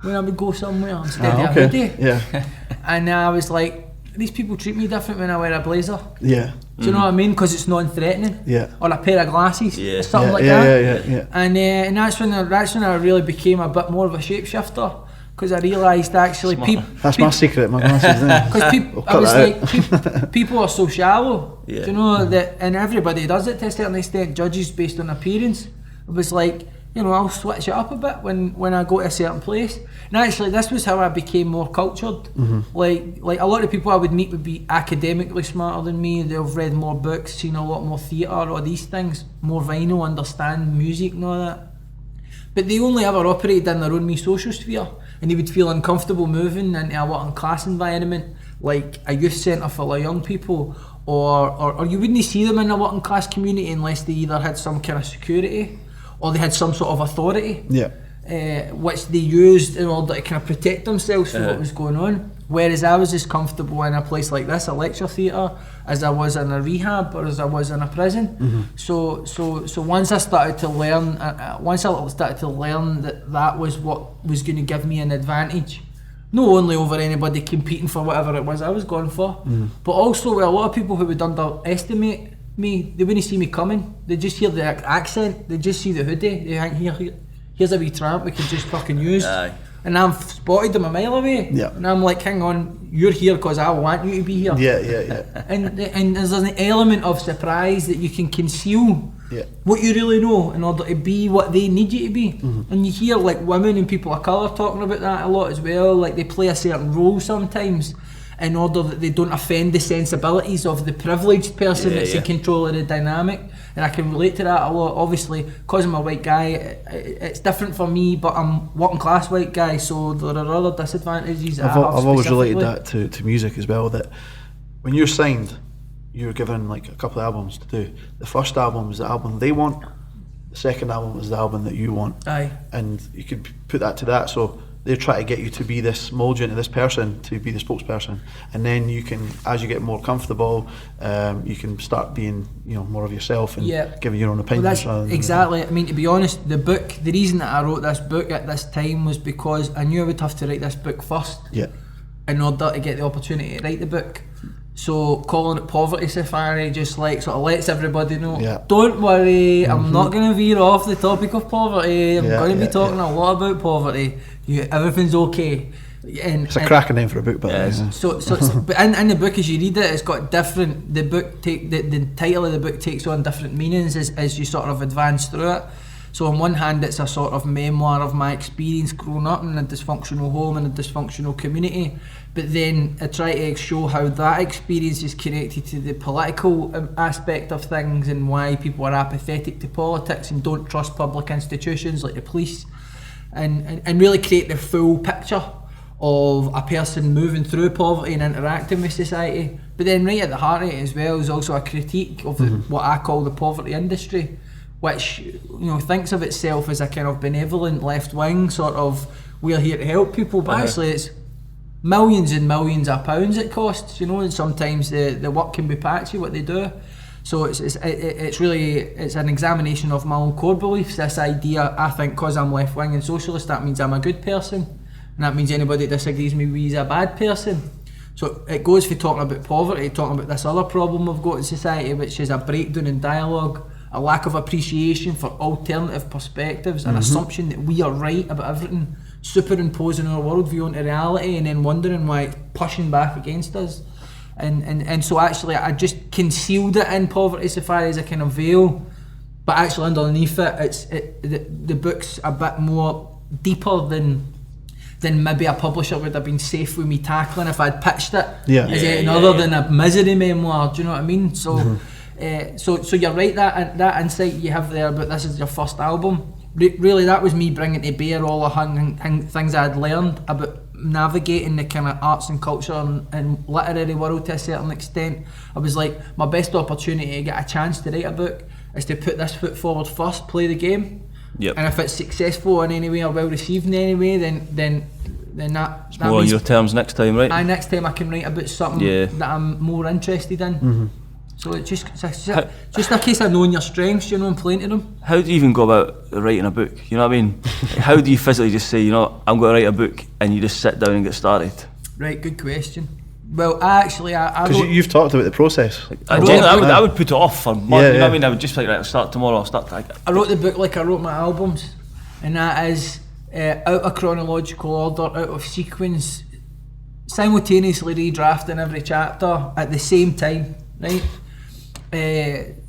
Speaker 2: when I would go somewhere instead of a hoodie.
Speaker 3: Yeah.
Speaker 2: And I was like, these people treat me different when I wear a blazer.
Speaker 3: Yeah.
Speaker 2: Do you know what I mean? Because it's non-threatening.
Speaker 3: Yeah.
Speaker 2: Or a pair of glasses, or something
Speaker 3: Yeah,
Speaker 2: like
Speaker 3: yeah,
Speaker 2: that.
Speaker 3: yeah.
Speaker 2: And that's when I really became a bit more of a shapeshifter, because I realised actually
Speaker 3: That's my secret, my glasses.
Speaker 2: Because I was like, people are so shallow.
Speaker 1: Yeah.
Speaker 2: Do you know that? And everybody does it to a certain extent, judges based on appearance. It was like, you know, I'll switch it up a bit when I go to a certain place. And actually, this was how I became more cultured. Like a lot of people I would meet would be academically smarter than me. They've read more books, seen a lot more theatre, all these things, more vinyl, understand music and all that. But they only ever operated in their own wee social sphere, and they would feel uncomfortable moving into a working class environment, like a youth centre full of young people, or you wouldn't see them in a working class community unless they either had some kind of security or they had some sort of authority, which they used in order to kind of protect themselves from what was going on. Whereas I was as comfortable in a place like this, a lecture theatre, as I was in a rehab or as I was in a prison. So once I started to learn, that was what was going to give me an advantage, not only over anybody competing for whatever it was I was going for, but also with a lot of people who would underestimate me. They wouldn't see me coming. They just hear the accent. They just see the hoodie. They think, here's a wee tramp we can just fucking use. And I've spotted them a mile away. And I'm like, hang on, you're here because I want you to be here. And there's an element of surprise that you can conceal what you really know in order to be what they need you to be. And you hear like women and people of colour talking about that a lot as well. Like they play a certain role sometimes in order that they don't offend the sensibilities of the privileged person that's in control of the dynamic. And I can relate to that a lot. Obviously, because I'm a white guy, it's different for me, but I'm working class white guy, so there are other disadvantages.
Speaker 3: I've always related that to music as well, that when you're signed, you're given like a couple of albums to do. The first album is the album they want, the second album is the album that you want. And you could put that to that, so they try to get you to be this, mold you into this person, to be the spokesperson, and then you can, as you get more comfortable, you can start being, you know, more of yourself and giving your own opinions.
Speaker 2: Well, that's exactly. I mean, to be honest, the reason that I wrote this book at this time was because I knew I would have to write this book first, in order to get the opportunity to write the book. So calling it Poverty Safari just like sort of lets everybody know, don't worry, I'm not going to veer off the topic of poverty. I'm going to be talking a lot about poverty. Everything's okay. And
Speaker 3: it's a cracking name for a book, by the way.
Speaker 2: So but in the book, as you read it, it's got different. The title of the book takes on different meanings as you sort of advance through it. So on one hand, it's a sort of memoir of my experience growing up in a dysfunctional home and a dysfunctional community. But then I try to show how that experience is connected to the political aspect of things and why people are apathetic to politics and don't trust public institutions like the police. And really create the full picture of a person moving through poverty and interacting with society. But then right at the heart of it as well is also a critique of what I call the poverty industry, which, you know, thinks of itself as a kind of benevolent left-wing sort of, we're here to help people, but actually it's millions and millions of pounds it costs, you know, and sometimes the work can be patchy, what they do. So it's really an examination of my own core beliefs, this idea, I think, because I'm left-wing and socialist, that means I'm a good person, and that means anybody that disagrees with me is a bad person. So it goes for talking about poverty, talking about this other problem we've got in society, which is a breakdown in dialogue, a lack of appreciation for alternative perspectives, an assumption that we are right about everything, superimposing our worldview onto reality and then wondering why it's pushing back against us. And so actually I just concealed it in Poverty Safari as a kind of veil, but actually underneath it, the book's a bit more deeper than maybe a publisher would have been safe with me tackling if I'd pitched it as anything other than a misery memoir. Do you know what I mean? So so you're right, that insight you have there about this is your first album. Really, that was me bringing to bear all the things I'd learned about navigating the kind of arts and culture and literary world to a certain extent, I was like, my best opportunity to get a chance to write a book is to put this foot forward first, play the game.
Speaker 1: Yep.
Speaker 2: And if it's successful in any way or well received in any way, then that
Speaker 1: More on
Speaker 2: means
Speaker 1: your terms next time, right?
Speaker 2: next time I can write about something that I'm more interested in.
Speaker 3: Mm-hmm.
Speaker 2: So it's just a case of knowing your strengths, and playing to them.
Speaker 1: How do you even go about writing a book? You know what I mean? Like, how do you physically just say, I'm going to write a book, and you just sit down and get started?
Speaker 2: Right, good question. Well, I
Speaker 3: because you've talked about the process.
Speaker 1: I would put it off for months. You know what I mean? I would just be like, right, I'll start tomorrow.
Speaker 2: I wrote the book like I wrote my albums, and that is out of chronological order, out of sequence, simultaneously redrafting every chapter at the same time, right?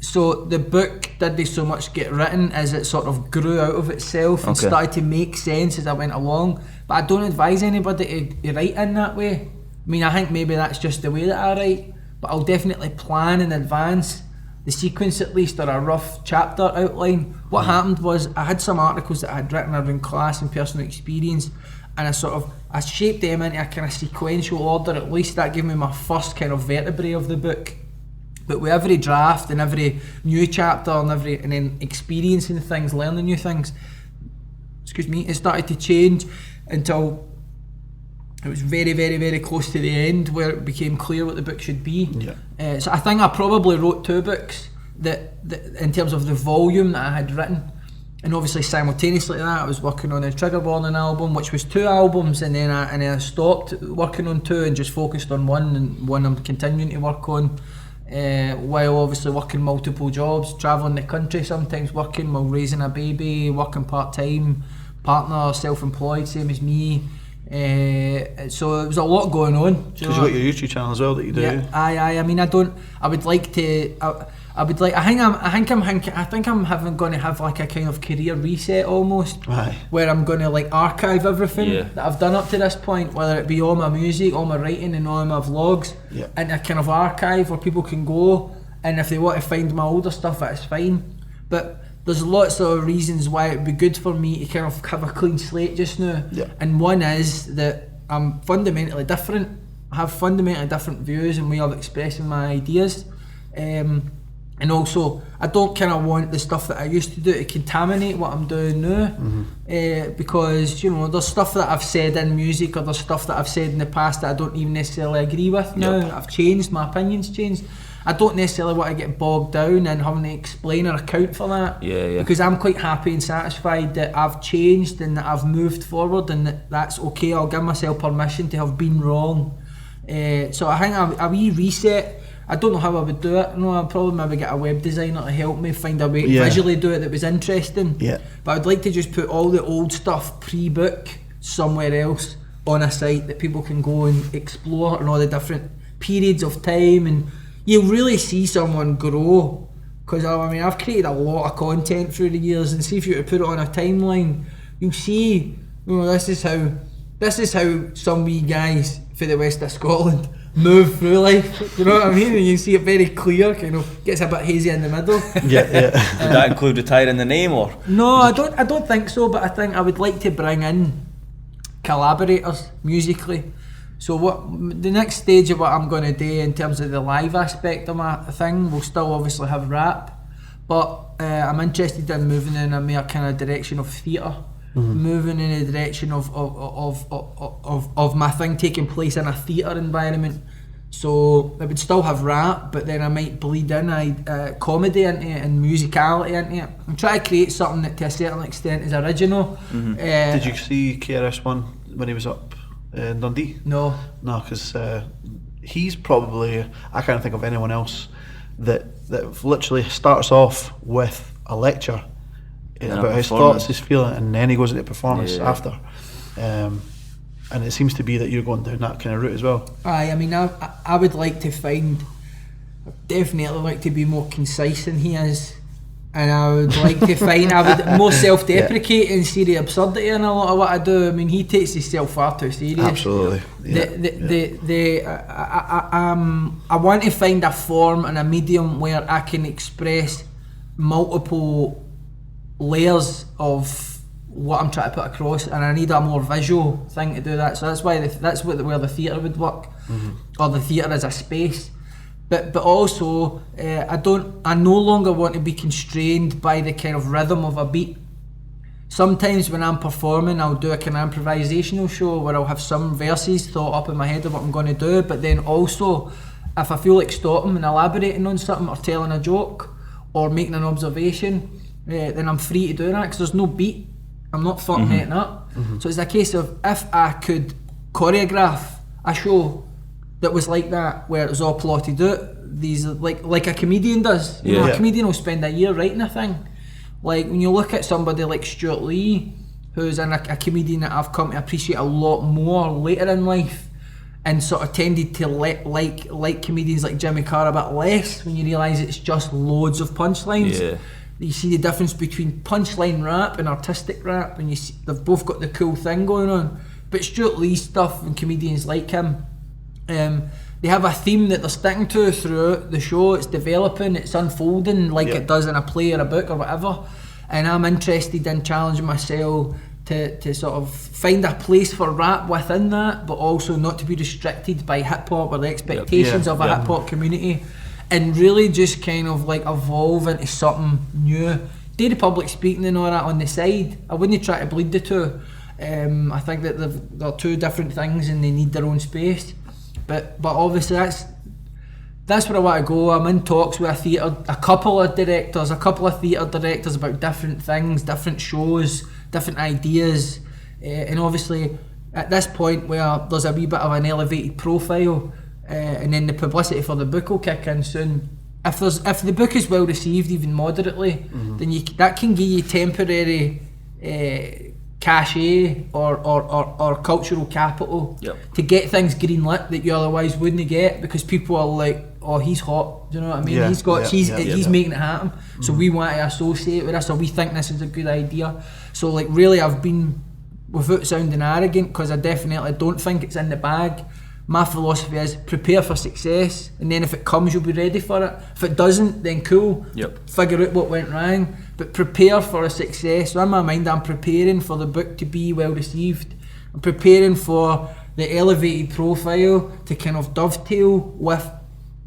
Speaker 2: So the book didn't so much get written as it sort of grew out of itself and started to make sense as I went along. But I don't advise anybody to write in that way. I mean, I think maybe that's just the way that I write, but I'll definitely plan in advance the sequence at least, or a rough chapter outline. What happened was I had some articles that I had written around class and personal experience, and I shaped them into a kind of sequential order. At least that gave me my first kind of vertebrae of the book. But with every draft and every new chapter and then experiencing things, learning new things, it started to change until it was very, very, very close to the end where it became clear what the book should be. Yeah. So I think I probably wrote 2 books that in terms of the volume that I had written. And obviously simultaneously to that I was working on a Trigger Warning album, which was 2 albums, and then I stopped working on 2 and just focused on one, and one I'm continuing to work on. While obviously working multiple jobs, travelling the country sometimes, working while raising a baby, working part-time, partner, self-employed, same as me. So it was a lot going on.
Speaker 3: Because you've got your YouTube channel as well that you do.
Speaker 2: Yeah, I mean, I would like to. I think I'm going to have like a kind of career reset almost, where I'm going to like archive everything that I've done up to this point, whether it be all my music, all my writing, and all my vlogs, in a kind of archive where people can go, and if they want to find my older stuff, that's fine. But there's lots of reasons why it'd be good for me to kind of have a clean slate just now. And one is that I'm fundamentally different. I have fundamentally different views and way of expressing my ideas. And also, I don't kind of want the stuff that I used to do to contaminate what I'm doing now. Because, there's stuff that I've said in music, or there's stuff that I've said in the past that I don't even necessarily agree with now. I've changed, my opinion's changed. I don't necessarily want to get bogged down in having to explain or account for that. Because I'm quite happy and satisfied that I've changed and that I've moved forward, and that's okay. I'll give myself permission to have been wrong. So I think a wee reset. I don't know how I would do it. I'd probably maybe get a web designer to help me find a way to visually do it that was interesting. But I'd like to just put all the old stuff pre-book somewhere else on a site that people can go and explore, and all the different periods of time, and you'll really see someone grow. Because I mean, I've created a lot of content through the years, and see if you were to put it on a timeline, you'll see, this is how some wee guys for the west of Scotland move through life, you know what I mean? And you see it very clear, gets a bit hazy in the middle. Would
Speaker 1: that include retiring the name, or?
Speaker 2: No, I don't think so, but I think I would like to bring in collaborators musically. So the next stage of what I'm going to do in terms of the live aspect of my thing, we'll still obviously have rap, but I'm interested in moving in a more kind of direction of theatre. Moving in the direction of my thing taking place in a theatre environment. So I would still have rap, but then I might bleed in comedy into it and musicality into it. I'm trying to create something that to a certain extent is original.
Speaker 3: Did you see KRS-One when he was up in Dundee?
Speaker 2: No,
Speaker 3: because he's probably, I can't think of anyone else that literally starts off with a lecture about his thoughts, his feeling, and then he goes into performance after. And it seems to be that you're going down that kind of route as well.
Speaker 2: I mean, I would like to definitely like to be more concise than he is, and I would like to find, I would more self-deprecate and see the absurdity in a lot of what I do. I mean, he takes himself far too serious.
Speaker 3: Absolutely.
Speaker 2: I want to find a form and a medium where I can express multiple layers of what I'm trying to put across, and I need a more visual thing to do that. So that's why where the theatre would work, or the theatre as a space. But also, I no longer want to be constrained by the kind of rhythm of a beat. Sometimes when I'm performing, I'll do a kind of improvisational show where I'll have some verses thought up in my head of what I'm going to do, but then also, if I feel like stopping and elaborating on something, or telling a joke, or making an observation, then I'm free to do that, because there's no beat. I'm not fucking it up. So it's a case of, if I could choreograph a show that was like that, where it was all plotted out, these like a comedian does. You know, a comedian will spend a year writing a thing. Like when you look at somebody like Stuart Lee, who's a comedian that I've come to appreciate a lot more later in life, and sort of tended to like comedians like Jimmy Carr a bit less, when you realise it's just loads of punchlines. Yeah. You see the difference between punchline rap and artistic rap, and you see they've both got the cool thing going on. But Stuart Lee's stuff and comedians like him, they have a theme that they're sticking to throughout the show. It's developing, it's unfolding like it does in a play or a book or whatever. And I'm interested in challenging myself to sort of find a place for rap within that, but also not to be restricted by hip hop or the expectations of a hip hop community, and really just kind of like evolve into something new. Do the public speaking and all that on the side. I wouldn't try to bleed the two. I think that they're two different things and they need their own space. But obviously that's where I want to go. I'm in talks with a couple of theatre directors about different things, different shows, different ideas, and obviously at this point where there's a wee bit of an elevated profile, and then the publicity for the book will kick in soon. If the book is well received, even moderately, then that can give you temporary cachet or cultural capital to get things greenlit that you otherwise wouldn't get, because people are like, oh, he's hot, do you know what I mean? He's making it happen, so we want to associate with this, or we think this is a good idea. So like really, I've been, without sounding arrogant, because I definitely don't think it's in the bag, my philosophy is prepare for success, and then if it comes you'll be ready for it. If it doesn't, then cool, figure out what went wrong, but prepare for a success. So in my mind, I'm preparing for the book to be well received. I'm preparing for the elevated profile to kind of dovetail with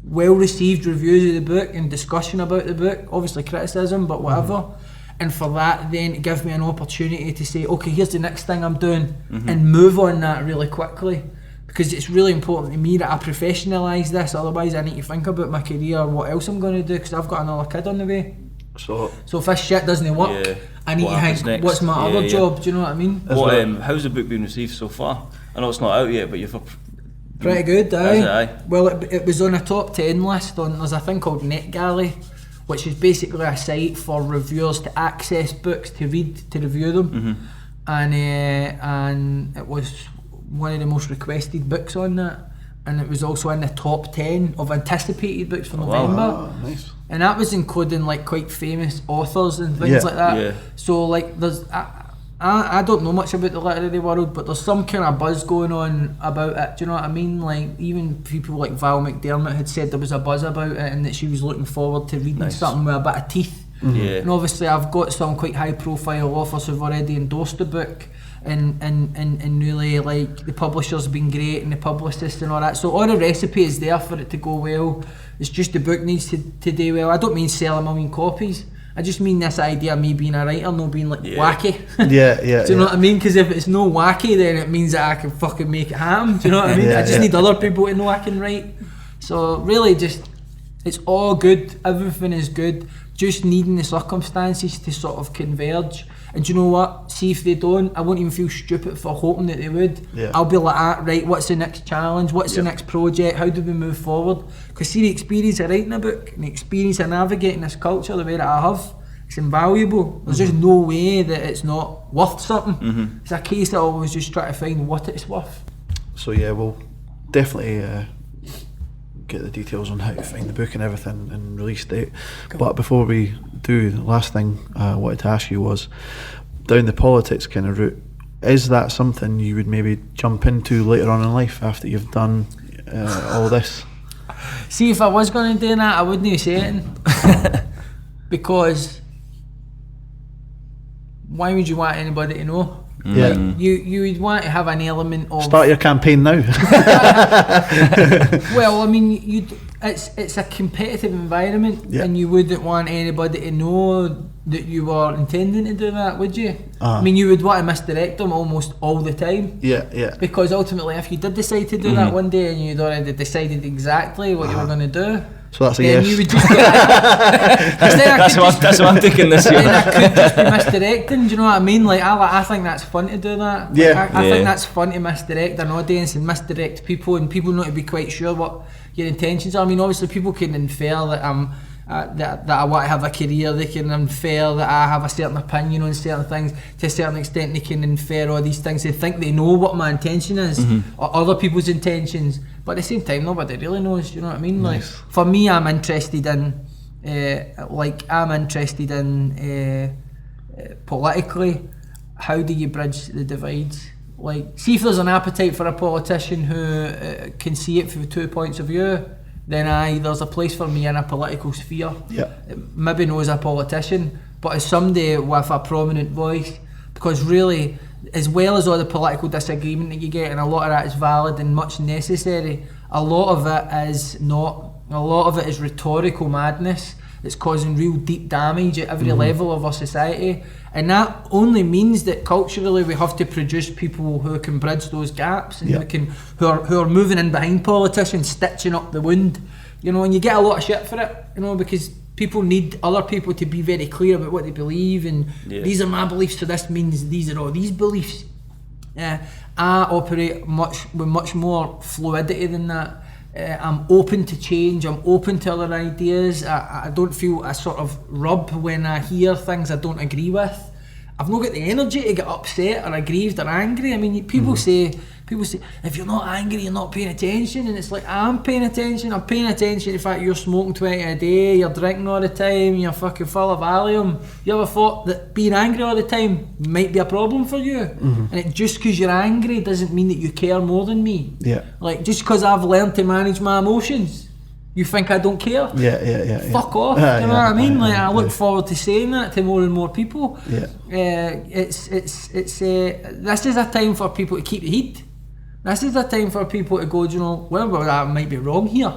Speaker 2: well received reviews of the book and discussion about the book, obviously criticism, but whatever. And for that then to give me an opportunity to say, okay, here's the next thing I'm doing, and move on that really quickly. Because it's really important to me that I professionalise this, otherwise I need to think about my career, what else I'm going to do, because I've got another kid on the way. So if this shit doesn't work, I need to think, next? What's my other job, do you know what I mean?
Speaker 1: How's the book been received so far? I know it's not out yet, but you've...
Speaker 2: Pretty good, aye. Well, it was on a top 10 list there's a thing called NetGalley, which is basically a site for reviewers to access books, to read, to review them. And it was one of the most requested books on that, and it was also in the top 10 of anticipated books for November.
Speaker 3: Wow, nice.
Speaker 2: And that was including like quite famous authors and things like that. So like there's I don't know much about the literary world, but there's some kind of buzz going on about it, do you know what I mean? Like even people like Val McDermott had said there was a buzz about it and that she was looking forward to reading something with a bit of teeth. And obviously I've got some quite high profile authors who've already endorsed the book, and really like the publisher's have been great and the publicists and all that. So all the recipe is there for it to go well. It's just the book needs to do well. I don't mean sell 1 million copies. I just mean this idea of me being a writer, not being like wacky. Do you know what I mean? Because if it's no wacky, then it means that I can fucking make it happen. Do you know what I mean? I just need other people to know I can write. So really just, it's all good. Everything is good. Just needing the circumstances to sort of converge. And do you know what? See if they don't, I won't even feel stupid for hoping that they would. I'll be like, right, what's the next challenge? What's the next project? How do we move forward? Because see, the experience of writing a book and the experience of navigating this culture the way that I have, it's invaluable. There's just no way that it's not worth something. It's a case that I always just try to find what it's worth.
Speaker 3: So yeah, we'll definitely get the details on how to find the book and everything and release date. But before we do, the last thing I wanted to ask you was, down the politics kind of route, is that something you would maybe jump into later on in life after you've done all this?
Speaker 2: See, if I was going to do that, I wouldn't say it. Because why would you want anybody to know?
Speaker 3: Yeah.
Speaker 2: Like, you would want to have an element of...
Speaker 3: Start your campaign now.
Speaker 2: Well, I mean, it's a competitive environment,
Speaker 3: Yeah.
Speaker 2: and you wouldn't want anybody to know that you were intending to do that, would you? I mean, you would want to misdirect them almost all the time.
Speaker 3: Yeah.
Speaker 2: Because ultimately, if you did decide to do that one day and you'd already decided exactly what you were going to do,
Speaker 3: So that's a
Speaker 2: then
Speaker 3: yes.
Speaker 2: you would just get...
Speaker 1: That's what I'm taking this year.
Speaker 2: Then I could just be misdirecting, do you know what I mean? Like, I think that's fun to do that. Like,
Speaker 3: Yeah.
Speaker 2: I
Speaker 1: Yeah.
Speaker 2: think that's fun to misdirect an audience and misdirect people, and people not to be quite sure what your intentions are. I mean, obviously people can infer that I'm that I want to have a career. They can infer that I have a certain opinion on certain things. To a certain extent, they can infer all these things. They think they know what my intention is, or other people's intentions. But at the same time, nobody really knows. You know what I mean?
Speaker 3: Nice.
Speaker 2: Like, for me, I'm interested in, politically, how do you bridge the divides? Like, see if there's an appetite for a politician who can see it through 2 points of view, then there's a place for me in a political sphere.
Speaker 3: Yeah.
Speaker 2: Maybe not as a politician, but as somebody with a prominent voice, because really, as well as all the political disagreement that you get, and a lot of that is valid and much necessary, a lot of it is not. A lot of it is rhetorical madness. It's causing real deep damage at every level of our society, and that only means that culturally we have to produce people who can bridge those gaps and who are moving in behind politicians, stitching up the wound. You know, and you get a lot of shit for it. You know, because people need other people to be very clear about what they believe, and these are my beliefs, so this means these are all these beliefs. I operate with much more fluidity than that. I'm open to change, I'm open to other ideas. I don't feel a sort of rub when I hear things I don't agree with. I've not got the energy to get upset or aggrieved or angry. I mean, people say, if you're not angry, you're not paying attention, and it's like, I'm paying attention. I'm paying attention to the fact you're smoking 20 a day, you're drinking all the time, you're fucking full of Valium. You ever thought that being angry all the time might be a problem for you? And it just because you're angry doesn't mean that you care more than me.
Speaker 3: Yeah.
Speaker 2: Like, just because I've learned to manage my emotions, you think I don't care?
Speaker 3: Yeah.
Speaker 2: Fuck off, you know what I mean? Like, I look forward to saying that to more and more people.
Speaker 3: Yeah.
Speaker 2: This is a time for people to keep the heat. This is a time for people to go, do you know, well, that might be wrong here.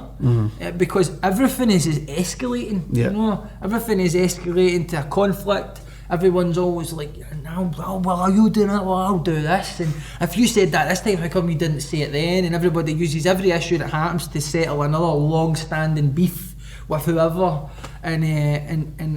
Speaker 2: Because everything is escalating,
Speaker 3: Yeah.
Speaker 2: you know? Everything is escalating to a conflict. Everyone's always like, well, are you doing that? Well, I'll do this. And if you said that this time, how come you didn't say it then? And everybody uses every issue that happens to settle another long-standing beef with whoever. And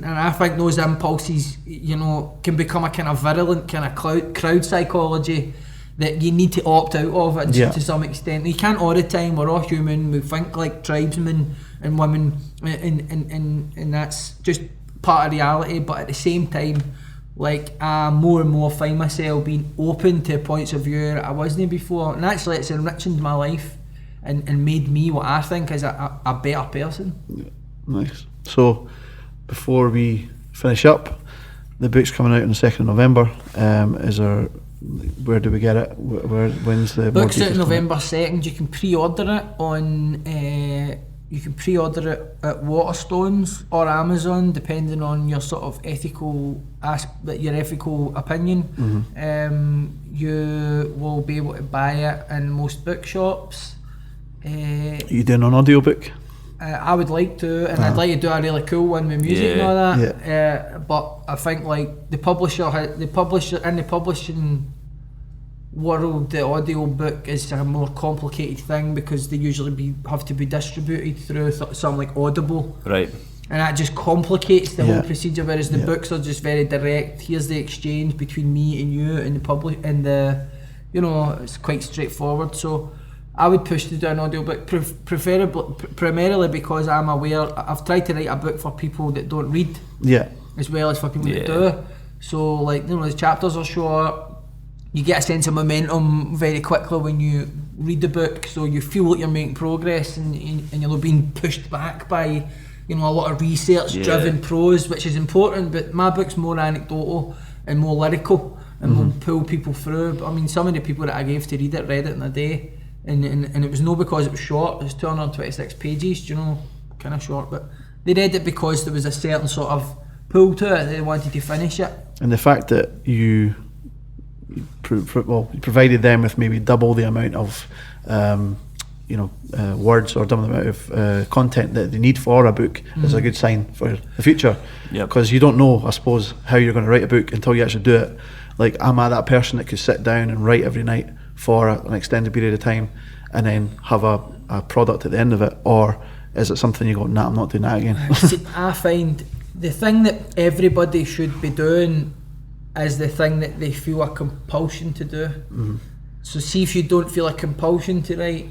Speaker 2: I think those impulses, you know, can become a kind of virulent kind of crowd psychology that you need to opt out of it to some extent. You can't all the time. We're all human. We think like tribesmen and women, and that's just part of reality. But at the same time, like, I more and more find myself being open to points of view that I wasn't before, and actually it's enriched my life and made me what I think is a better person.
Speaker 3: Yeah. Nice. So before we finish up, the book's coming out on the 2nd of November. Where do we get it? When's the
Speaker 2: book's out November 2nd. You can pre-order it on at Waterstones or Amazon, depending on your sort of ethical opinion. You will be able to buy it in most bookshops.
Speaker 3: Are you doing an audiobook?
Speaker 2: I would like to, and I'd like to do a really cool one with music and all that. But I think, like, the publishing world, the audio book is a more complicated thing because they usually have to be distributed through something like Audible.
Speaker 1: Right.
Speaker 2: And that just complicates the whole procedure, whereas the books are just very direct. Here's the exchange between me and you and the public, and you know, it's quite straightforward. So I would push to do an audiobook, primarily because I'm aware I've tried to write a book for people that don't read, as well as for people that do. So, like, you know, the chapters are short. You get a sense of momentum very quickly when you read the book, so you feel like you're making progress, and you're not being pushed back by, you know, a lot of research-driven prose, which is important. But my book's more anecdotal and more lyrical, and will pull people through. But I mean, some of the people that I gave to read it read it in a day, and it was no because it was short. It was 226 pages, you know, kind of short, but they read it because there was a certain sort of pull to it. They wanted to finish it.
Speaker 3: And the fact that you provided them with maybe double the amount of words or double the amount of content that they need for a book is a good sign for the future. Because you don't know, I suppose, how you're going to write a book until you actually do it. Like, am I that person that could sit down and write every night for an extended period of time and then have a product at the end of it? Or is it something you go, nah, I'm not doing that again?
Speaker 2: See, I find the thing that everybody should be doing is the thing that they feel a compulsion to do. So see if you don't feel a compulsion to write,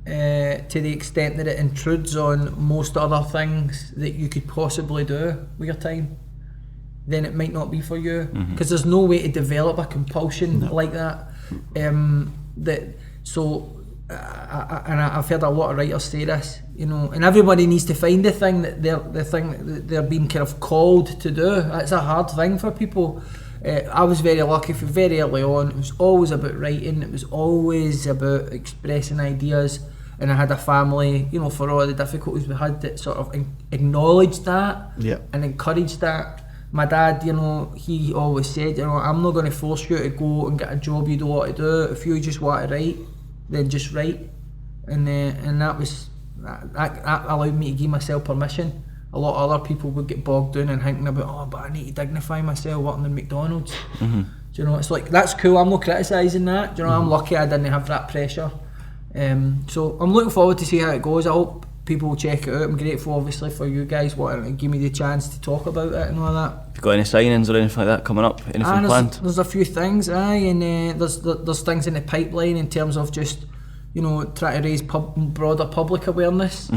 Speaker 2: to the extent that it intrudes on most other things that you could possibly do with your time, then it might not be for you, because there's no way to develop a compulsion like that. I've heard a lot of writers say this, and everybody needs to find the thing that they're being kind of called to do. It's a hard thing for people. I was very lucky for very early on. It was always about writing. It was always about expressing ideas, and I had a family, for all the difficulties we had, that sort of acknowledged that and encouraged that. My dad, he always said, I'm not going to force you to go and get a job you don't want to do. If you just want to write, then just write. And that allowed me to give myself permission. A lot of other people would get bogged down and thinking about, but I need to dignify myself working in McDonald's. Do it's like, that's cool, I'm not criticising that. I'm lucky I didn't have that pressure. So I'm looking forward to see how it goes. I hope people will check it out. I'm grateful, obviously, for you guys wanting to give me the chance to talk about it and all that.
Speaker 1: Have you got any signings or anything like that coming up? Anything planned?
Speaker 2: There's a few things, and there's things in the pipeline in terms of just, trying to raise broader public awareness.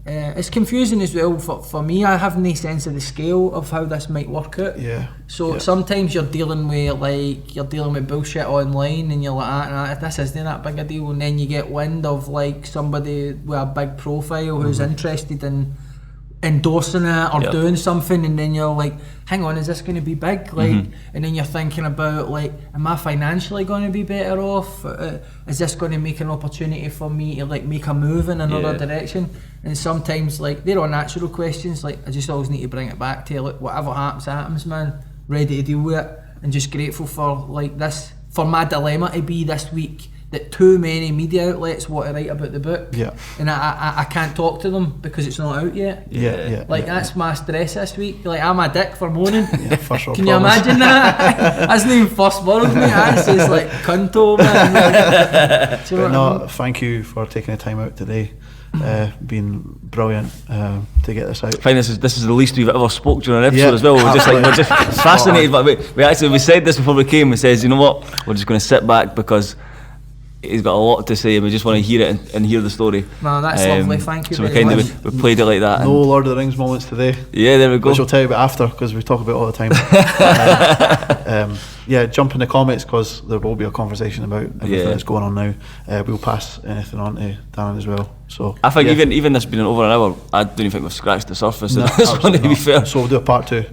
Speaker 2: It's confusing as well for me. I have no sense of the scale of how this might work out. So sometimes you're dealing with bullshit online, and you're like, this isn't that big a deal. And then you get wind of somebody with a big profile who's interested in endorsing it or doing something, and then you're like, hang on, is this going to be big? And then you're thinking about, am I financially going to be better off? Is this going to make an opportunity for me to make a move in another direction? And sometimes they're all natural questions. I just always need to bring it back to whatever happens, man. Ready to deal with it, and just grateful for this, for my dilemma to be this week that too many media outlets want to write about the book, and I can't talk to them because it's not out yet. That's my stress this week. I'm a dick for moaning. Can you imagine that? That's not even first world, mate. That's just cunto, man.
Speaker 3: Thank you for taking the time out today. Been brilliant to get this out.
Speaker 1: I find this is the least we've ever spoke during an episode as well. We're just fascinated. But we said this before we came. We said, you know what? We're just going to sit back because he's got a lot to say, and we just want to hear it and hear the story.
Speaker 2: No, that's lovely. Thank you.
Speaker 1: So we played it like that.
Speaker 3: No Lord of the Rings moments today.
Speaker 1: Yeah, there we go.
Speaker 3: Which I'll tell you about after, because we talk about it all the time. Jump in the comments, because there will be a conversation about everything that's going on now. We'll pass anything on to Darren as well. So
Speaker 1: I think even this being over an hour, I don't even think we've scratched the surface of this one, to be fair.
Speaker 3: So we'll do a part 2.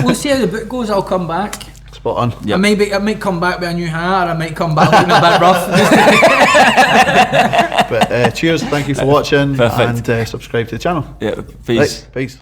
Speaker 2: We'll see how the book goes. I'll come back.
Speaker 3: Spot on.
Speaker 2: I might come back with a new hat, or I might come back looking a bit rough.
Speaker 3: But cheers, thank you for watching.
Speaker 1: Perfect.
Speaker 3: And subscribe to the channel.
Speaker 1: Yeah, peace.
Speaker 3: Right, peace.